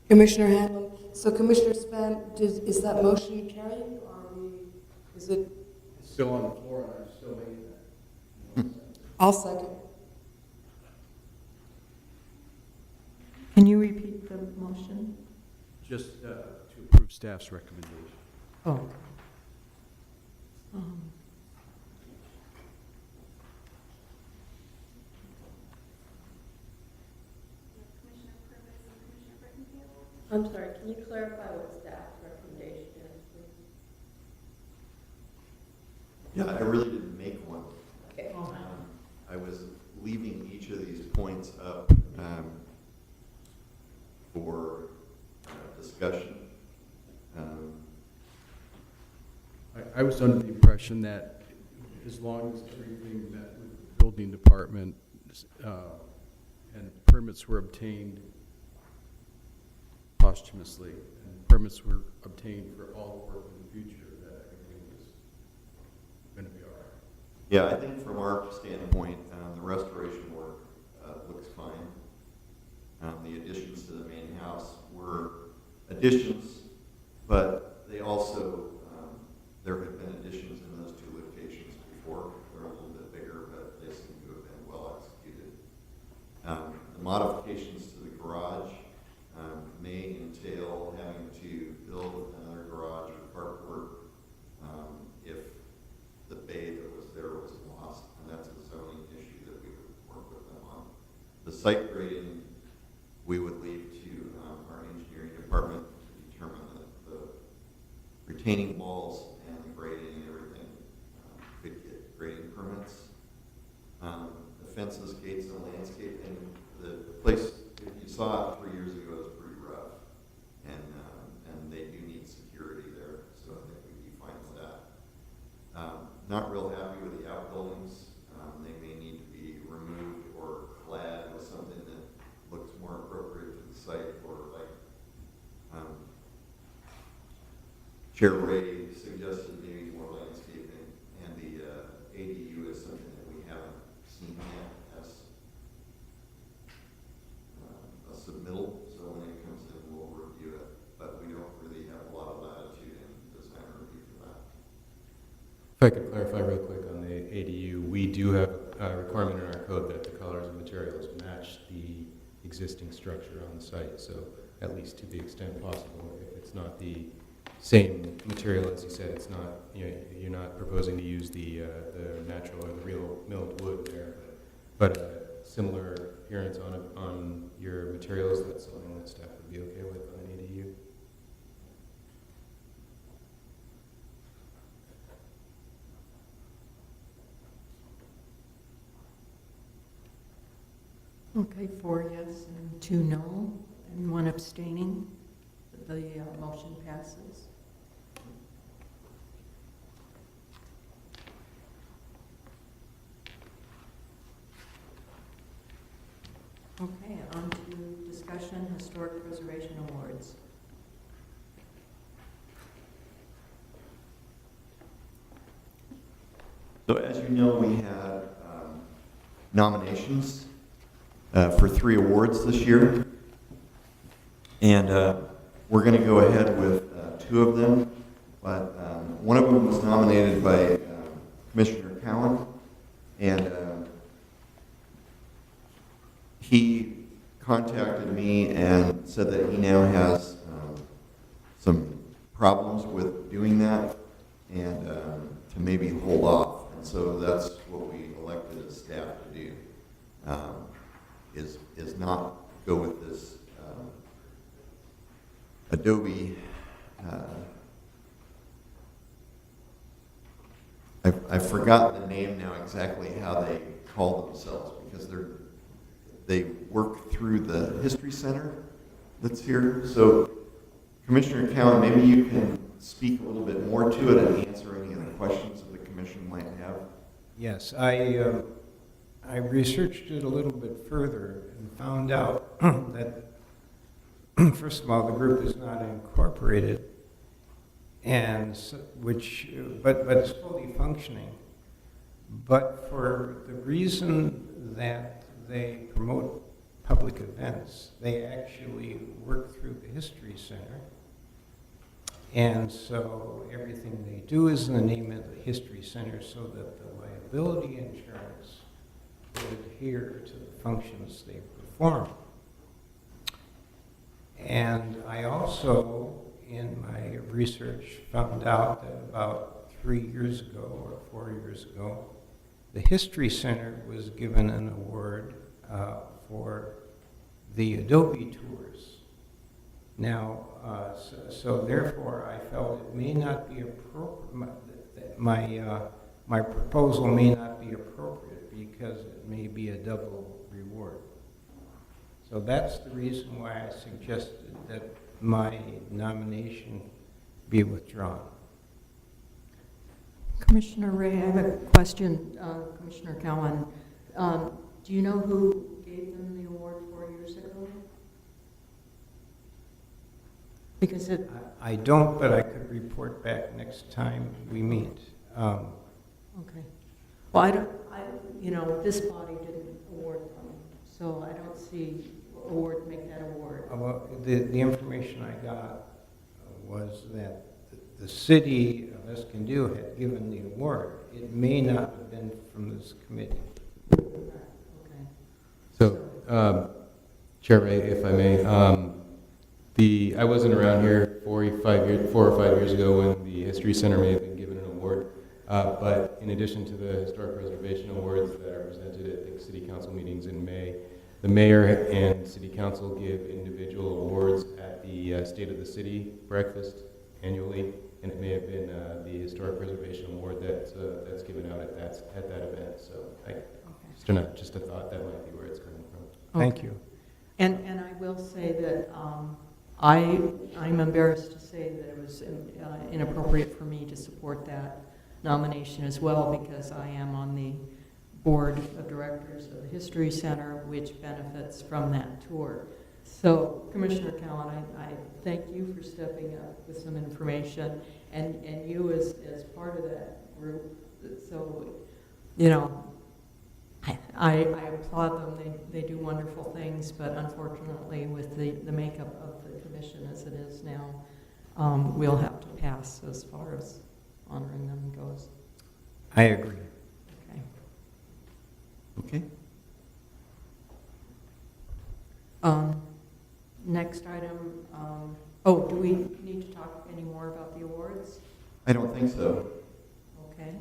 [SPEAKER 4] Commissioner Hanlon, so Commissioner Span, is that motion carried, or is it?
[SPEAKER 8] It's still on the floor, and I'm still making that.
[SPEAKER 4] I'll second.
[SPEAKER 1] Can you repeat the motion?
[SPEAKER 3] Just to approve staff's recommendation.
[SPEAKER 1] Oh.
[SPEAKER 2] Commissioner Purvis and Commissioner Brittenfield?
[SPEAKER 11] I'm sorry, can you clarify what staff's recommendation is, please?
[SPEAKER 5] Yeah, I really didn't make one.
[SPEAKER 11] Okay.
[SPEAKER 5] I was leaving each of these points up for discussion.
[SPEAKER 3] I was under the impression that as long as everything that the building department and permits were obtained posthumously, and permits were obtained for all the work in the future, that everything was going to be all right.
[SPEAKER 5] Yeah, I think from our standpoint, the restoration work looks fine. The additions to the main house were additions, but they also, there have been additions in those two locations before. They're a little bit bigger, but they seem to have been well executed. The modifications to the garage may entail having to build another garage or carport if the bay that was there was lost, and that's a zoning issue that we would work with them on. The site grading, we would leave to our engineering department to determine the retaining walls and the grading and everything. Could get grading permits. The fences, gates, and landscaping, the place, if you saw it 3 years ago, was pretty rough. And they do need security there, so I think we'd be fine with that. not real happy with the outbuildings. They may need to be removed or clad with something that looks more appropriate to the site, or like Chair Ray suggested maybe more landscaping, and the ADU is something that we haven't seen yet as a submittal, so when it comes in, we'll review it, but we don't really have a lot of latitude in design review for that.
[SPEAKER 10] If I could clarify real quick on the ADU, we do have a requirement in our code that the colors and materials match the existing structure on the site, so at least to the extent possible. If it's not the same material, as you said, it's not, you're not proposing to use the natural or the real milled wood there, but a similar appearance on your materials, that's something that staff would be okay with on an ADU.
[SPEAKER 1] Okay, 4 yes and 2 no, and 1 abstaining. The motion passes. Okay, on to discussion, historic preservation awards.
[SPEAKER 5] So as you know, we had nominations for 3 awards this year. And we're going to go ahead with 2 of them. But one of them was nominated by Commissioner Cowan. And he contacted me and said that he now has some problems with doing that, and to maybe hold off. And so that's what we elected as staff to do, is not go with this Adobe. I've forgotten the name now exactly how they call themselves, because they work through the History Center that's here. So Commissioner Cowan, maybe you can speak a little bit more to it and answer any of the questions that the commission might have.
[SPEAKER 12] Yes, I researched it a little bit further and found out that, first of all, the group is not incorporated, and so, but it's fully functioning. But for the reason that they promote public events, they actually work through the History Center. And so everything they do is in the name of the History Center, so that the liability insurance will adhere to the functions they perform. And I also, in my research, found out that about 3 years ago or 4 years ago, the History Center was given an award for the Adobe tours. Now, so therefore, I felt it may not be appropriate. My proposal may not be appropriate because it may be a double reward. So that's the reason why I suggested that my nomination be withdrawn.
[SPEAKER 1] Commissioner Ray, I have a question, Commissioner Cowan. Do you know who gave them the award 4 years ago? Because
[SPEAKER 12] I don't, but I could report back next time we meet.
[SPEAKER 1] Okay. Well, this body didn't award them, so I don't see make that award.
[SPEAKER 12] Well, the information I got was that the city of Escondido had given the award. It may not have been from this committee.
[SPEAKER 1] Okay.
[SPEAKER 10] So, Chair Ray, if I may, I wasn't around here 4 or 5 years ago when the History Center may have been given an award, but in addition to the Historic Preservation Awards that are presented at the City Council meetings in May, the Mayor and City Council give individual awards at the State of the City breakfast annually, and it may have been the Historic Preservation Award that's given out at that event. So, just a thought that might be where it's coming from.
[SPEAKER 12] Thank you.
[SPEAKER 1] And I will say that I'm embarrassed to say that it was inappropriate for me to support that. nomination as well, because I am on the board of directors of the History Center, which benefits from that tour. So, Commissioner Cowan, I thank you for stepping up with some information, and you as part of that group. So, you know, I applaud them. They do wonderful things, but unfortunately, with the makeup of the commission as it is now, we'll have to pass as far as honoring them goes.
[SPEAKER 12] I agree.
[SPEAKER 1] Okay.
[SPEAKER 5] Okay.
[SPEAKER 1] Next item, oh, do we need to talk any more about the awards?
[SPEAKER 5] I don't think so.
[SPEAKER 1] Okay.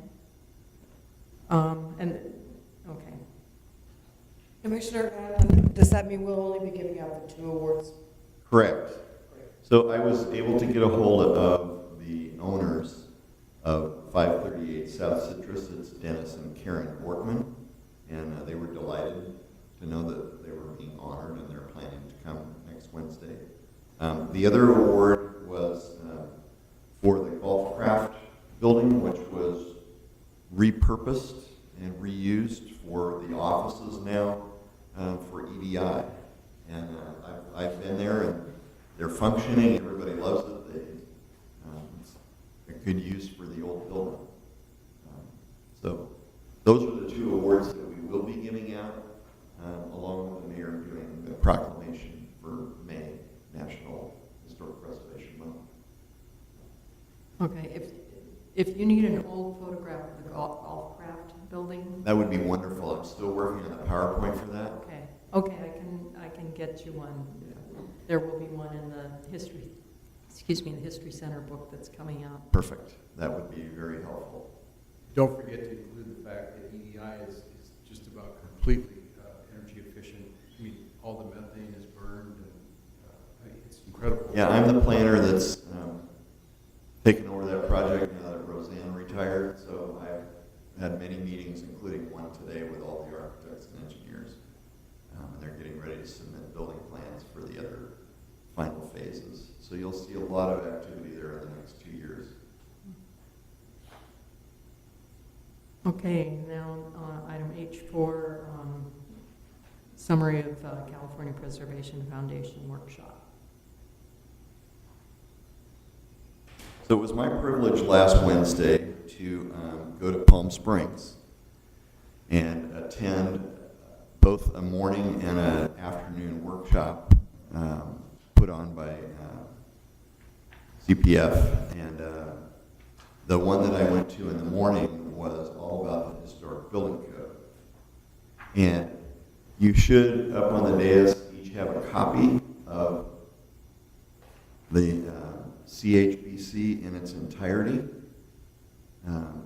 [SPEAKER 1] Okay.
[SPEAKER 13] Commissioner, does that mean we'll only be giving out the 2 awards?
[SPEAKER 5] Correct. So I was able to get a hold of the owners of 538 South Citrus. It's Dennis and Karen Bortman, and they were delighted to know that they were being honored, and they're planning to come next Wednesday. The other award was for the golf craft building, which was repurposed and reused for the offices now for EDI. And I've been there, and they're functioning. Everybody loves it. It's a good use for the old building. So those are the 2 awards that we will be giving out, along with the mayor doing the proclamation for May, National Historic Preservation Month.
[SPEAKER 1] Okay, if you need an old photograph of the golf craft building.
[SPEAKER 5] That would be wonderful. I'm still working on the PowerPoint for that.
[SPEAKER 1] Okay, I can get you one. There will be one in the history, the History Center book that's coming out.
[SPEAKER 5] Perfect. That would be very helpful.
[SPEAKER 3] Don't forget to include the fact that EDI is just about completely energy efficient. I mean, all the methane is burned, and it's incredible.
[SPEAKER 5] Yeah, I'm the planner that's taken over that project now that Roseanne retired. So I've had many meetings, including one today with all the architects and engineers. And they're getting ready to submit building plans for the other final phases. So you'll see a lot of activity there in the next 2 years.
[SPEAKER 1] Okay, now item H4, summary of California Preservation Foundation workshop.
[SPEAKER 5] So it was my privilege last Wednesday to go to Palm Springs and attend both a morning and an afternoon workshop put on by CPF. And the one that I went to in the morning was all about the historic building code. And you should, up on the dais, each have a copy of the CHBC in its entirety.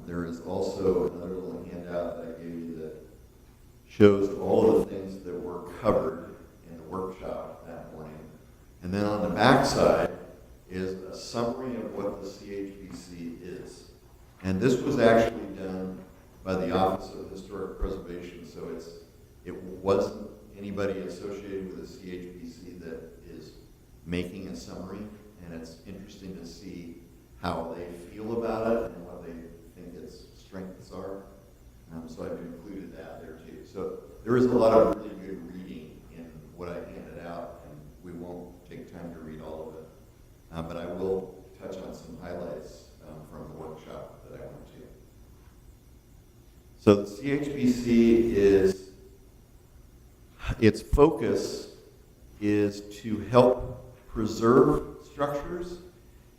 [SPEAKER 5] There is also another little handout that I gave you that shows all of the things that were covered in the workshop that morning. And then on the back side is a summary of what the CHBC is. And this was actually done by the Office of Historic Preservation, so it wasn't anybody associated with the CHBC that is making a summary, and it's interesting to see how they feel about it and what they think its strengths are. So I've included that there too. So there is a lot of really good reading in what I handed out, and we won't take time to read all of it. But I will touch on some highlights from the workshop that I went to. So the CHBC is, its focus is to help preserve structures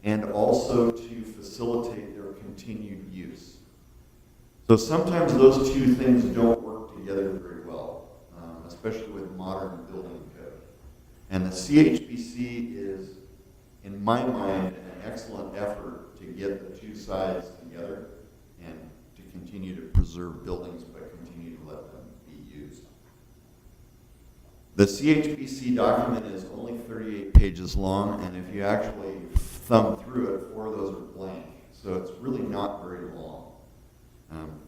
[SPEAKER 5] and also to facilitate their continued use. So sometimes those 2 things don't work together very well, especially with modern building code. And the CHBC is, in my mind, an excellent effort to get the 2 sides together and to continue to preserve buildings but continue to let them be used. The CHBC document is only 38 pages long, and if you actually thumb through it, 4 of those are blank. So it's really not very long.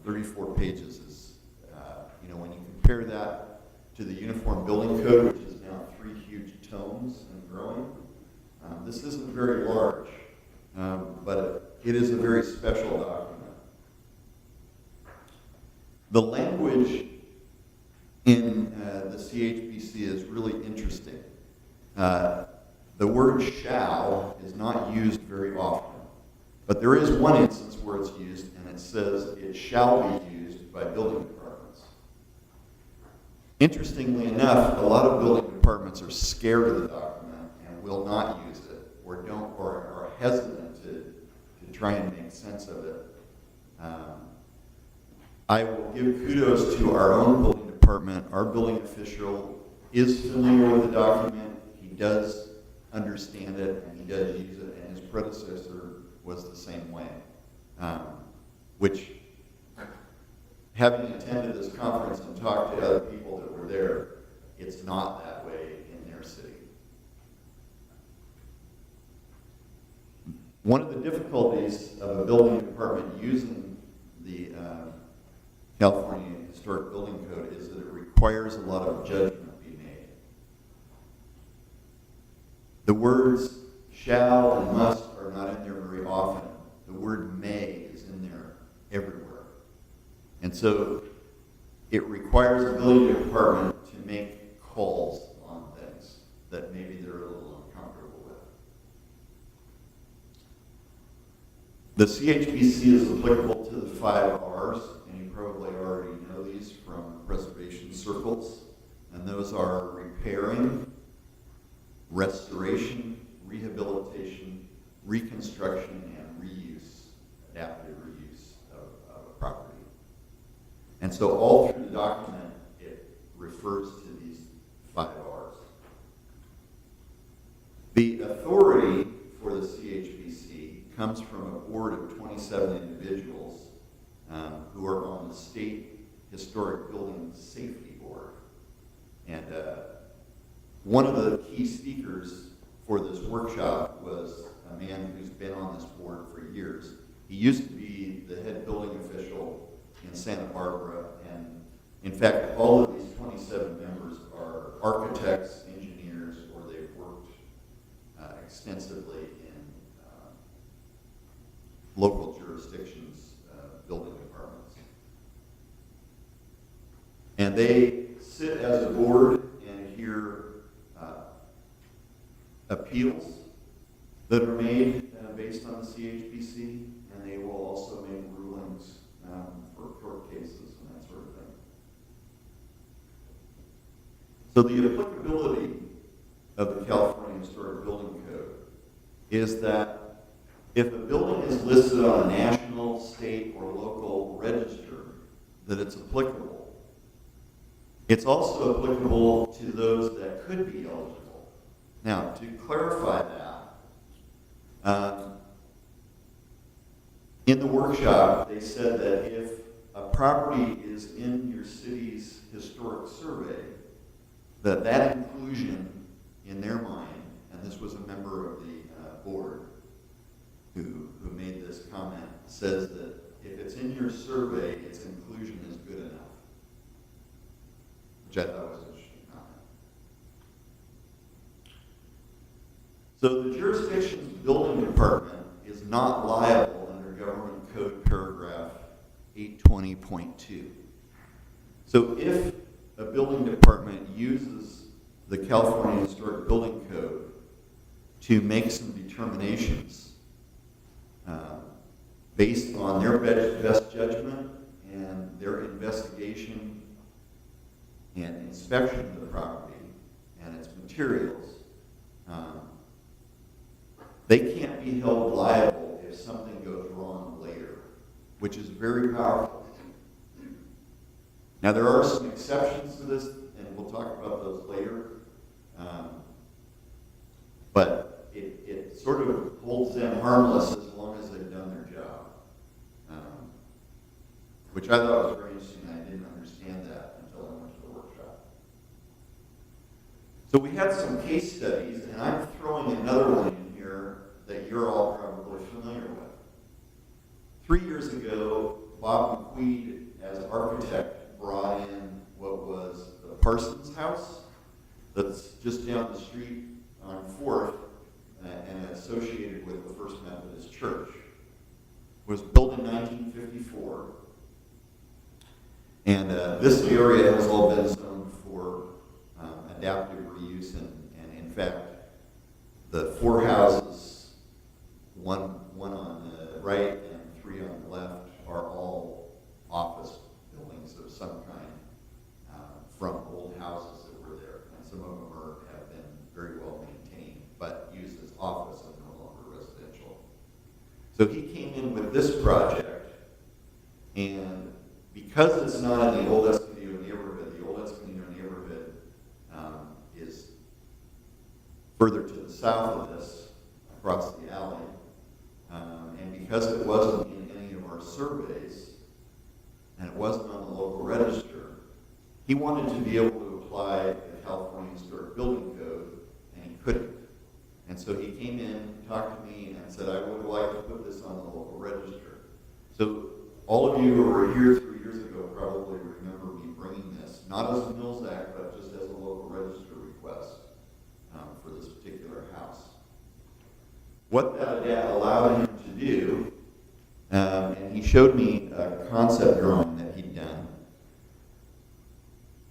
[SPEAKER 5] 34 pages is, when you compare that to the Uniform Building Code, which is now 3 huge tomes and growing, this isn't very large, but it is a very special document. The language in the CHPC is really interesting. The word shall is not used very often, but there is one instance where it's used, and it says it shall be used by building departments. Interestingly enough, a lot of building departments are scared of the document and will not use it, or don't, or are hesitant to try and make sense of it. I will give kudos to our own building department. Our building official is familiar with the document. He does understand it, and he does use it, and his predecessor was the same way. Which, having attended this conference and talked to other people that were there, it's not that way in their city. One of the difficulties of a building department using the California Historic Building Code is that it requires a lot of judgment be made. The words shall and must are not in there very often. The word may is in there everywhere. And so it requires the building department to make calls on things that maybe they're a little uncomfortable with. The CHBC is applicable to the 5 R's, and you probably already know these from preservation circles. And those are repairing, restoration, rehabilitation, reconstruction, and reuse, adaptive reuse of a property. And so all through the document, it refers to these 5 R's. The authority for the CHBC comes from a board of 27 individuals who are on the State Historic Building Safety Board. And one of the key speakers for this workshop was a man who's been on this board for years. He used to be the head building official in Santa Barbara, and in fact, all of these 27 members are architects, engineers, or they've worked extensively in local jurisdictions, building departments. And they sit as a board and hear appeals that are made based on the CHBC, and they will also make rulings for court cases and that sort of thing. So the applicability of the California Historic Building Code is that if a building is listed on a national, state, or local register, that it's applicable. It's also applicable to those that could be eligible. Now, to clarify that, in the workshop, they said that if a property is in your city's historic survey, that inclusion in their mind, and this was a member of the board who made this comment, says that if it's in your survey, its inclusion is good enough, which I thought was an interesting comment. So the jurisdiction's building department is not liable under Government Code paragraph 820.2. So if a building department uses the California Historic Building Code to make some determinations based on their best judgment and their investigation and inspection of the property and its materials, they can't be held liable if something goes wrong later, which is very powerful. Now, there are some exceptions to this, and we'll talk about those later, but it sort of holds them harmless as long as they've done their job, which I thought was very interesting. I didn't understand that until I went to the workshop. So we had some case studies, and I'm throwing another one in here that you're all probably familiar with. 3 years ago, Bob McQueen, as architect, brought in what was the Parsons House that's just down the street on 4th and associated with the First Methodist Church. It was built in 1954. And this area has all been zoned for adaptive reuse, and in fact, the 4 houses, one on the right and 3 on the left, are all office buildings of some kind from old houses that were there. And some of them have been very well maintained, but used as office and no longer residential. So he came in with this project, and because it's not in the old Escondido neighborhood, the old Escondido neighborhood is further to the south of this, across the alley, and because it wasn't in any of our surveys, and it wasn't on the local register, he wanted to be able to apply the California Historic Building Code, and he couldn't. And so he came in, talked to me, and said, I would like to put this on the local register. So all of you who were here 3 years ago probably remember me bringing this, not as a Mills Act, but just as a local register request for this particular house. What that allowed him to do, and he showed me a concept drawing that he'd done.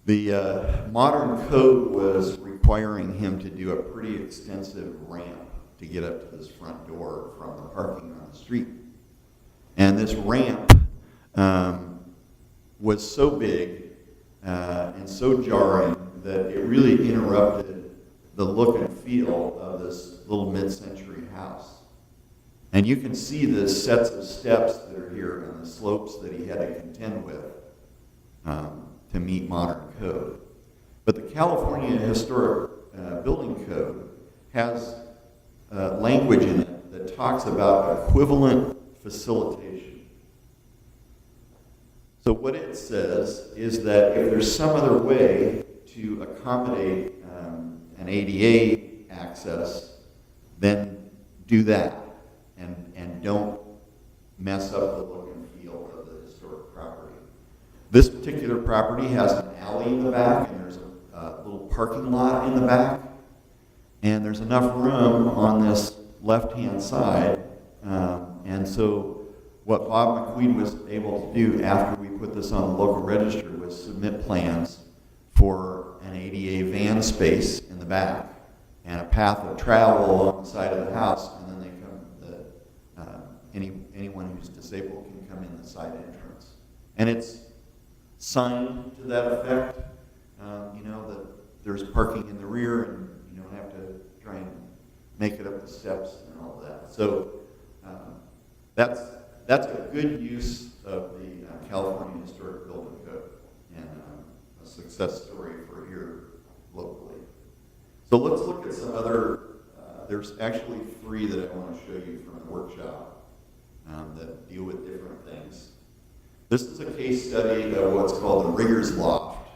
[SPEAKER 5] The modern code was requiring him to do a pretty extensive ramp to get up to this front door from the parking on the street. And this ramp was so big and so jarring that it really interrupted the look and feel of this little mid-century house. And you can see the sets of steps that are here and the slopes that he had to contend with to meet modern code. But the California Historic Building Code has language in it that talks about equivalent facilitation. So what it says is that if there's some other way to accommodate an ADA access, then do that, and don't mess up the look and feel of the historic property. This particular property has an alley in the back, and there's a little parking lot in the back, and there's enough room on this left-hand side, and so what Bob McQueen was able to do after we put this on the local register was submit plans for an ADA van space in the back and a path of travel along the side of the house, and then anyone who's disabled can come in the side entrance. And it's signed to that effect, that there's parking in the rear, and you don't have to try and make it up the steps and all that. So that's a good use of the California Historic Building Code, and a success story for here locally. So let's look at some other, there's actually 3 that I want to show you from the workshop that deal with different things. This is a case study of what's called the Rigger's Loft.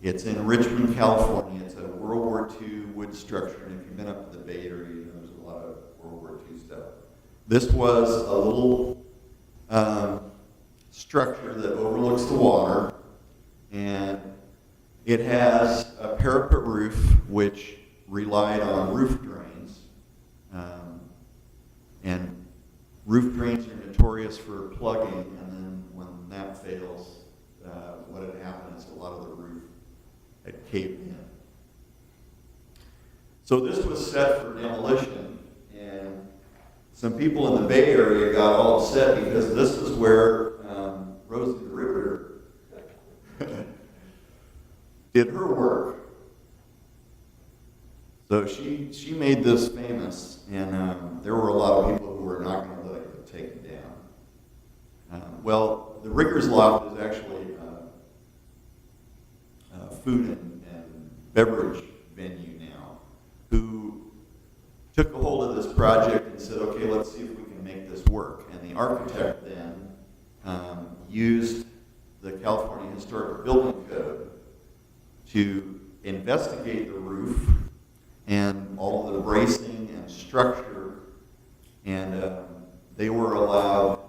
[SPEAKER 5] It's in Richmond, California. It's a World War II wood structure, and if you've been up to the Bay Area, you know there's a lot of World War II stuff. This was a little structure that overlooks the water, and it has a parapet roof which relied on roof drains, and roof drains are notorious for plugging, and then when that fails, what had happened is a lot of the roof had caved in. So this was set for demolition, and some people in the Bay Area got all upset because this is where Rosie the Riveter did her work. So she made this famous, and there were a lot of people who were not going to let it get taken down. Well, the Rigger's Loft is actually a food and beverage venue now, who took a hold of this project and said, okay, let's see if we can make this work. And the architect then used the California Historic Building Code to investigate the roof and all of the bracing and structure, and they were allowed,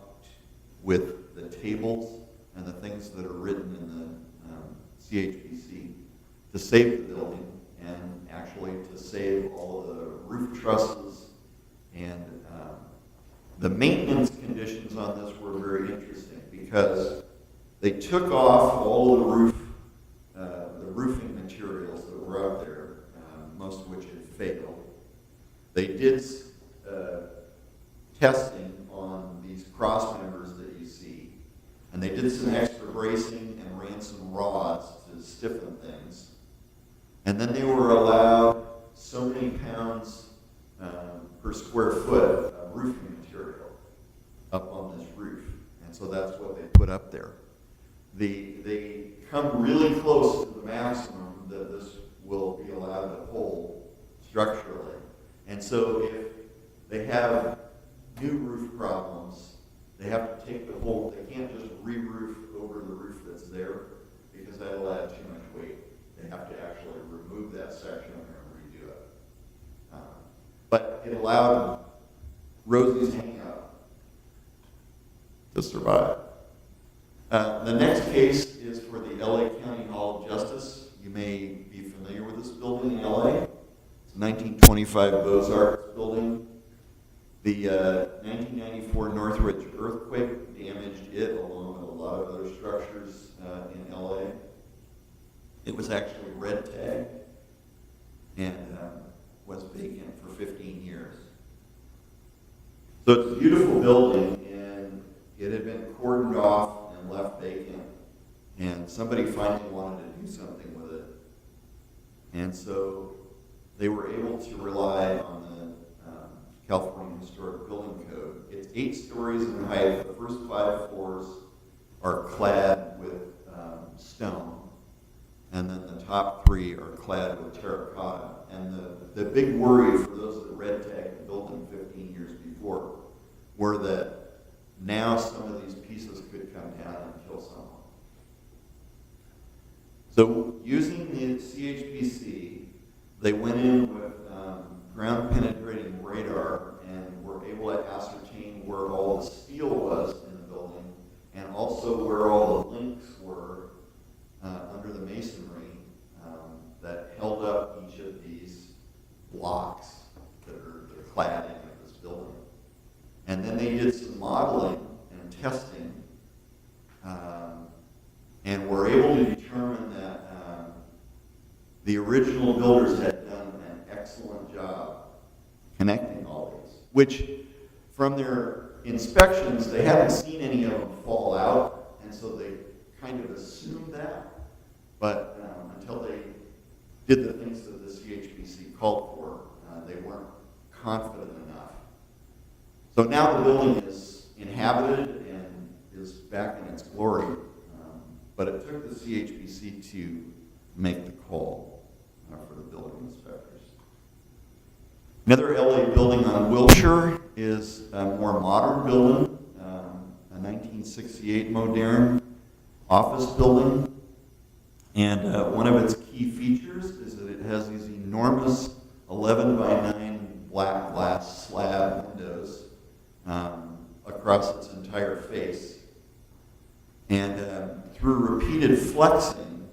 [SPEAKER 5] with the tables and the things that are written in the CHBC, to save the building and actually to save all of the roof trusses. And the maintenance conditions on this were very interesting because they took off all of the roofing materials that were up there, most of which had failed. They did testing on these cross members that you see, and they did some extra bracing and ran some rods to stiffen things. And then they were allowed so many pounds per square foot of roofing material up on this roof. And so that's what they put up there. They come really close to the maximum that this will be allowed to hold structurally. And so if they have new roof problems, they have to take the whole, they can't just re-roof over the roof that's there because that'll add too much weight. They have to actually remove that section and redo it. But it allowed Rosie's hang up to survive. The next case is for the LA County Hall of Justice. You may be familiar with this building in LA. It's a 1925 Beaux-Arts building. The 1994 Northridge earthquake damaged it along with a lot of other structures in LA. It was actually red tagged and was vacant for 15 years. So it's a beautiful building, and it had been cordoned off and left vacant, and somebody finally wanted to do something with it. And so they were able to rely on the California Historic Building Code. It's 8 stories in height. The first 5 floors are clad with stone, and then the top 3 are clad with terracotta. And the big worry for those that red tagged the building 15 years before were that now some of these pieces could come down and kill someone. So using the CHPC, they went in with ground penetrating radar and were able to ascertain where all the steel was in the building and also where all the links were under the masonry that held up each of these blocks that are the cladding of this building. And then they did some modeling and testing and were able to determine that the original builders had done an excellent job connecting all these, which from their inspections, they hadn't seen any of them fall out, and so they kind of assumed that. But until they did the things that the CHPC called for, they weren't confident enough. So now the building is inhabited and is back in its glory, but it took the CHPC to make the call for the building inspectors. Another LA building on Wilshire is a more modern building, a 1968 modern office building. And one of its key features is that it has these enormous 11 by 9 black glass slab windows across its entire face. And through repeated flexing,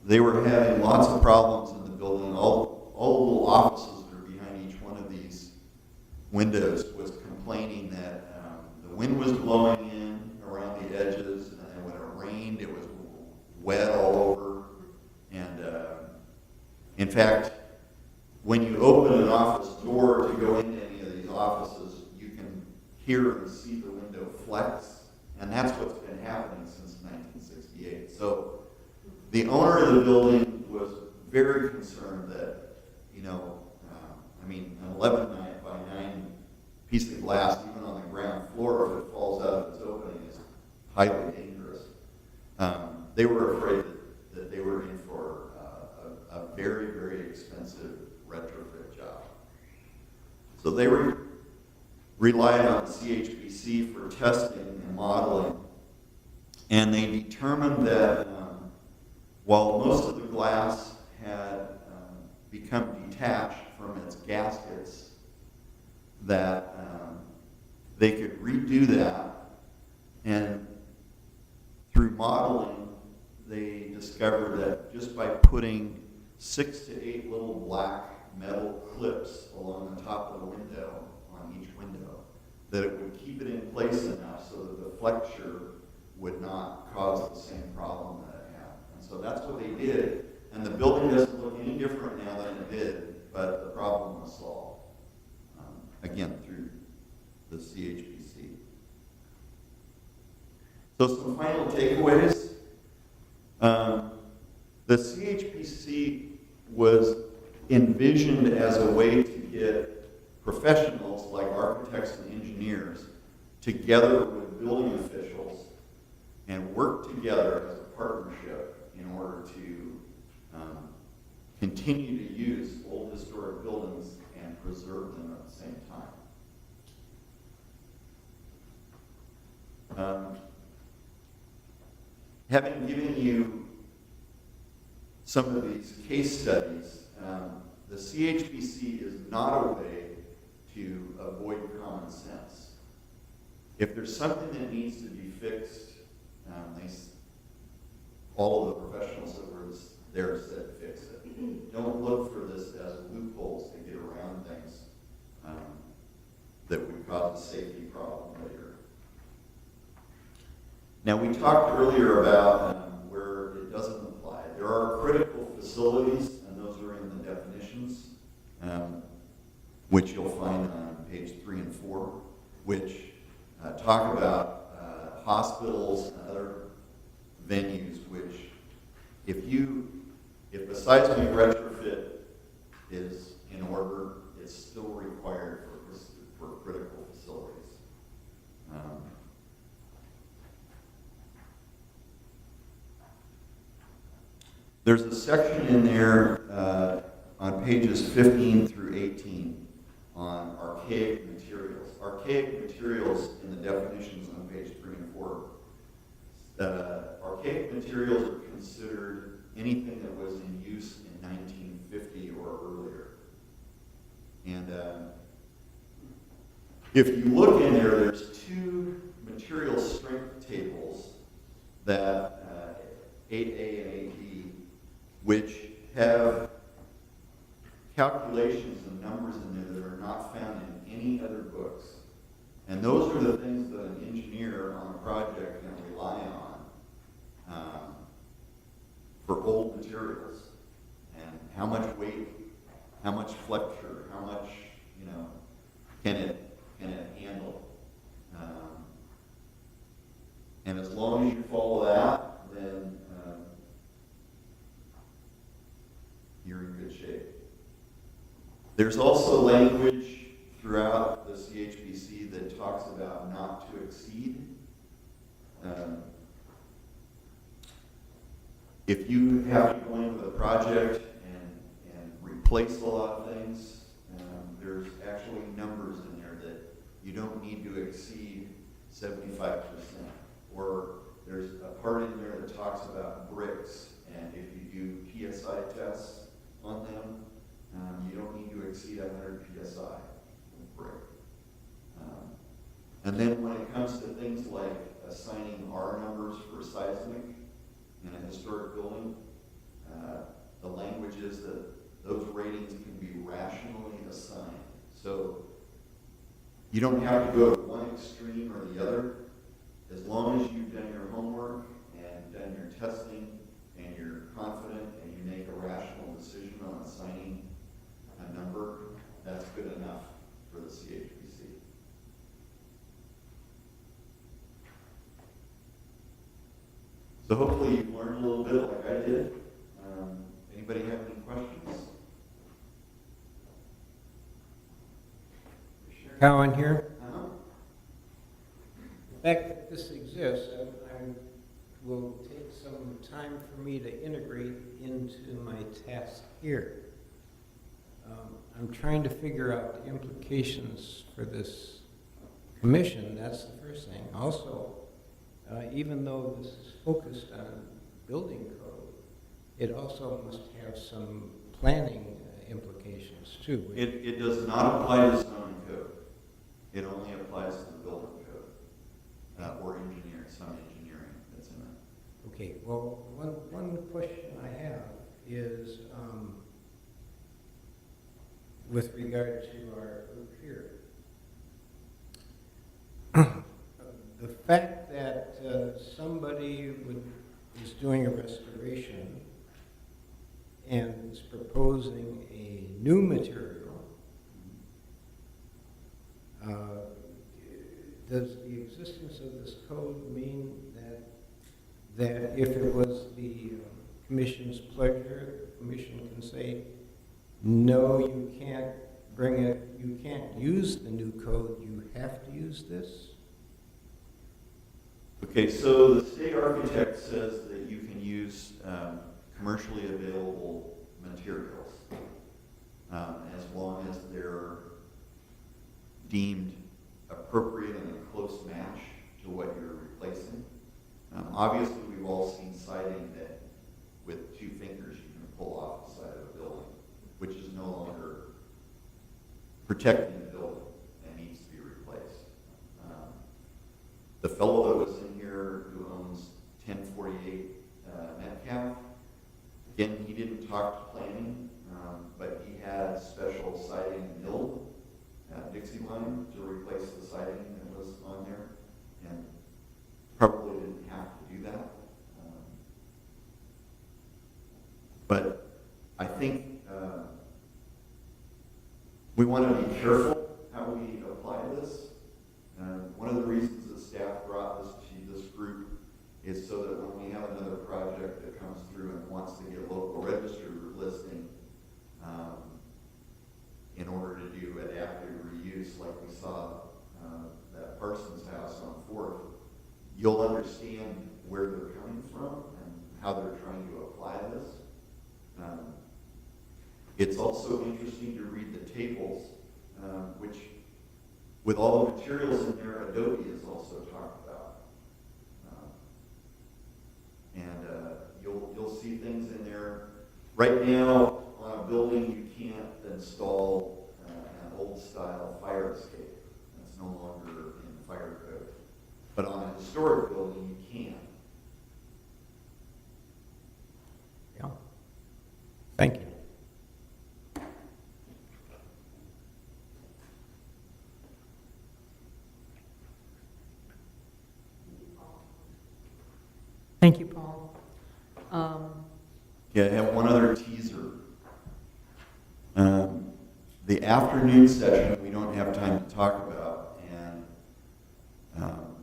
[SPEAKER 5] they were having lots of problems in the building. All the little offices that are behind each one of these windows was complaining that the wind was blowing in around the edges, and then when it rained, it was wet all over. And in fact, when you open an office door to go into any of these offices, you can hear and see the window flex, and that's what's been happening since 1968. So the owner of the building was very concerned that, an 11 by 9 piece of glass, even on the ground floor, if it falls out of its opening, is highly dangerous. They were afraid that they were in for a very, very expensive retrofit job. So they relied on CHPC for testing and modeling, and they determined that while most of the glass had become detached from its gaskets, that they could redo that, and through modeling, they discovered that just by putting 6 to 8 little black metal clips along the top of the window, on each window, that it would keep it in place enough so that the flexure would not cause the same problem that it had. And so that's what they did. And the building doesn't look any different now than it did, but the problem was solved, again, through the CHPC. So some final takeaways. The CHPC was envisioned as a way to get professionals like architects and engineers together with building officials and work together as a partnership in order to continue to use old historic buildings and preserve them at the same time. Having given you some of these case studies, the CHPC is not a way to avoid common sense. If there's something that needs to be fixed, all of the professionals that were there said fix it. Don't look for this as loopholes to get around things that would cause a safety problem later. Now, we talked earlier about where it doesn't apply. There are critical facilities, and those are in the definitions, which you'll find on page 3 and 4, which talk about hospitals and other venues, which if a seismic retrofit is in order, it's still required for critical facilities. There's a section in there on pages 15 through 18 on archaic materials. Archaic materials in the definitions on page 3 and 4. Archaic materials are considered anything that was in use in 1950 or earlier. And if you look in there, there's 2 material strength tables that 8A and 8B, which have calculations and numbers in there that are not found in any other books. And those are the things that an engineer on a project can rely on for old materials. And how much weight, how much flexure, how much, can it handle? And as long as you follow that, then you're in good shape. There's also language throughout the CHPC that talks about not to exceed. If you have to go in with a project and replace a lot of things, there's actually numbers in there that you don't need to exceed 75%. Or there's a part in there that talks about bricks, and if you do PSI tests on them, you don't need to exceed 100 PSI with brick. And then when it comes to things like assigning R numbers for seismic in a historic building, the language is that those ratings can be rationally assigned. So you don't have to go to one extreme or the other. As long as you've done your homework and done your testing and you're confident and you make a rational decision on assigning a number, that's good enough for the CHPC. So hopefully you've learned a little bit like I did. Anybody have any questions?
[SPEAKER 12] Cowan here. The fact that this exists, will take some time for me to integrate into my task here. I'm trying to figure out the implications for this commission. That's the first thing. Also, even though this is focused on building code, it also must have some planning implications too.
[SPEAKER 5] It does not apply to zoning code. It only applies to the building code or engineering, some engineering that's in it.
[SPEAKER 12] Okay, well, one question I have is with regard to our group here. The fact that that somebody is doing a restoration and is proposing a new material. Does the existence of this code mean that if it was the commission's pleasure, the commission can say, no, you can't bring it, you can't use the new code, you have to use this?
[SPEAKER 5] Okay, so the state architect says that you can use commercially available materials as long as they're deemed appropriate and a close match to what you're replacing. Obviously, we've all seen siding that with 2 fingers you can pull off the side of a building, which is no longer protecting the building and needs to be replaced. The fellow that was in here who owns 1048 Metcalf, again, he didn't talk to planning, but he had special siding milled at Dixie Line to replace the siding that was on there, and probably didn't have to do that. But I think we want to be careful how we apply this. One of the reasons that staff brought this to this group is so that when we have another project that comes through and wants to get local register listing in order to do adaptive reuse like we saw that Parsons house on 4th, you'll understand where they're coming from and how they're trying to apply this. It's also interesting to read the tables, which with all the materials in there, Adobe is also talked about. You'll see things in there. Right now, on a building, you can't install an old-style fire escape. That's no longer in fire code. But on a historic building, you can.
[SPEAKER 12] Yeah. Thank you.
[SPEAKER 1] Thank you, Paul.
[SPEAKER 5] Yeah, I have one other teaser. The afternoon session we don't have time to talk about, and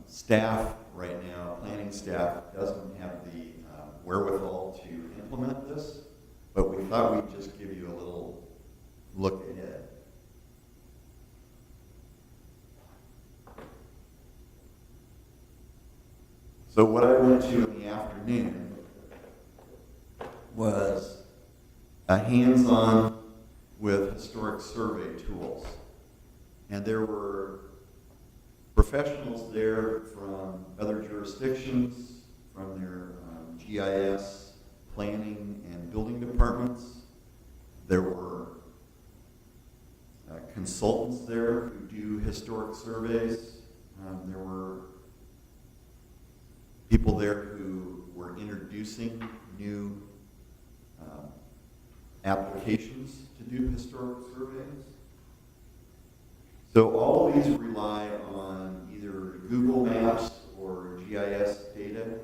[SPEAKER 5] staff right now, planning staff, doesn't have the wherewithal to implement this, but we thought we'd just give you a little look ahead. So what I went to in the afternoon was a hands-on with historic survey tools. And there were professionals there from other jurisdictions, from their GIS, planning, and building departments. There were consultants there who do historic surveys. There were people there who were introducing new applications to do historic surveys. So all of these rely on either Google Maps or GIS data,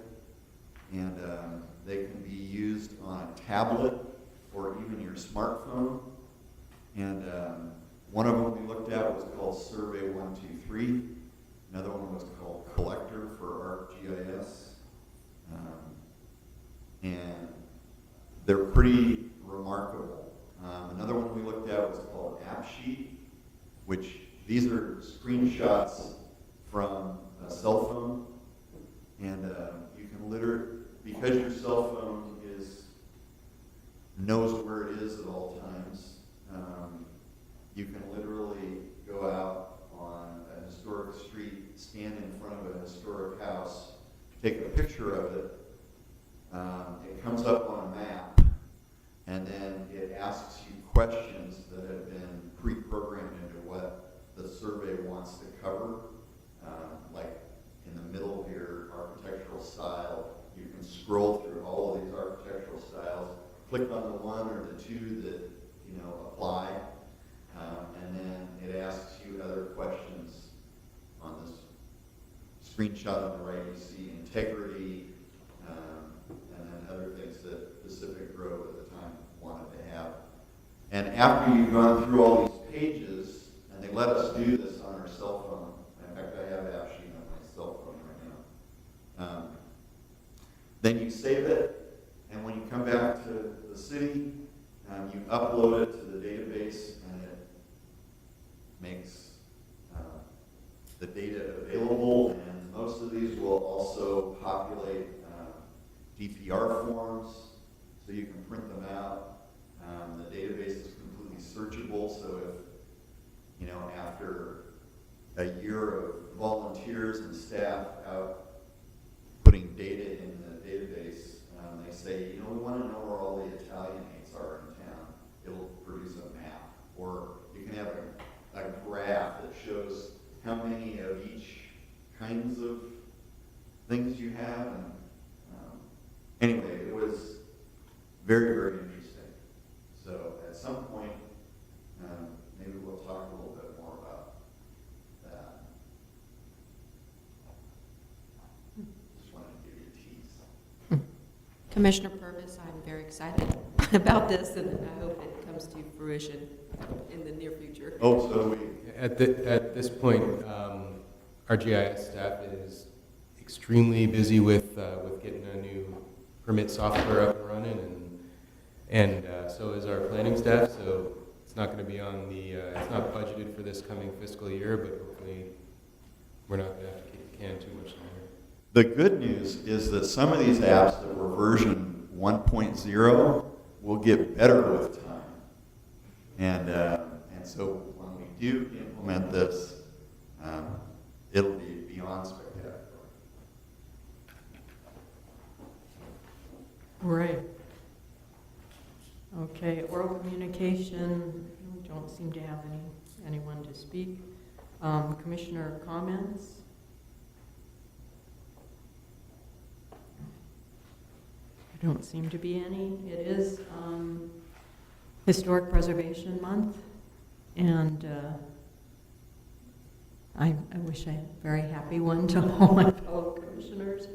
[SPEAKER 5] and they can be used on a tablet or even your smartphone. And one of them we looked at was called Survey 123. Another one was called Collector for ArcGIS. And they're pretty remarkable. Another one we looked at was called AppSheet, which these are screenshots from a cell phone. And you can literally, because your cell phone knows where it is at all times, you can literally go out on a historic street, stand in front of a historic house, take a picture of it. It comes up on a map, and then it asks you questions that have been pre-programmed into what the survey wants to cover. Like in the middle here, architectural style. You can scroll through all of these architectural styles, click on the one or the two that apply, and then it asks you other questions on this screenshot on the right, you see integrity, and then other things that Pacific Grove at the time wanted to have. And after you've gone through all these pages, and they let us do this on our cell phone. In fact, I have Apsheet on my cell phone right now. Then you save it, and when you come back to the city, you upload it to the database, and it makes the data available. And most of these will also populate DPR forms, so you can print them out. The database is completely searchable, so if, after a year of volunteers and staff out putting data in the database, they say, we want to know where all the Italianates are in town. It'll produce a map. Or you can have a graph that shows how many of each kinds of things you have. And anyway, it was very, very interesting. So at some point, maybe we'll talk a little bit more about that. Just wanted to give you a tease.
[SPEAKER 2] Commissioner Purvis, I'm very excited about this, and I hope it comes to fruition in the near future.
[SPEAKER 5] Oh, so do we.
[SPEAKER 10] At this point, our GIS staff is extremely busy with getting a new permit software up and running, and so is our planning staff. So it's not going to be on the. It's not budgeted for this coming fiscal year, but hopefully we're not going to have to kick the can too much longer.
[SPEAKER 5] The good news is that some of these apps that were version 1.0 will get better with time. And so when we do implement this, it'll be beyond spectacular.
[SPEAKER 1] Right. Okay, oral communication, we don't seem to have anyone to speak. Commissioner comments? There don't seem to be any. It is Historic Preservation Month, and I wish a very happy one to all my fellow commissioners.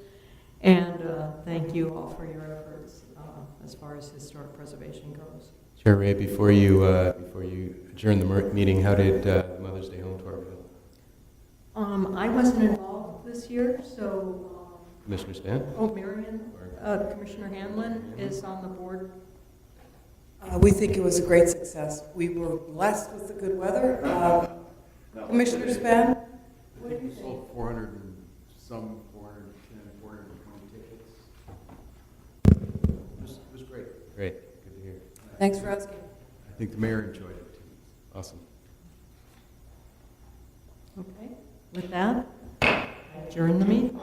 [SPEAKER 1] And thank you all for your efforts as far as historic preservation goes.
[SPEAKER 10] Chair Ray, before you adjourn the meeting, how did Mother's Day home tour go?
[SPEAKER 1] I wasn't involved this year, so
[SPEAKER 10] Commissioner Stan?
[SPEAKER 1] Marion, Commissioner Hanlon is on the board.
[SPEAKER 13] We think it was a great success. We were blessed with the good weather. Commissioner Span? What do you
[SPEAKER 3] We
[SPEAKER 13] think?
[SPEAKER 3] sold 410, 420 tickets. It was great.
[SPEAKER 10] Great, good to hear.
[SPEAKER 13] Thanks for asking.
[SPEAKER 3] I think the mayor enjoyed it too.
[SPEAKER 10] Awesome.
[SPEAKER 1] Okay, with that, I adjourn the meeting.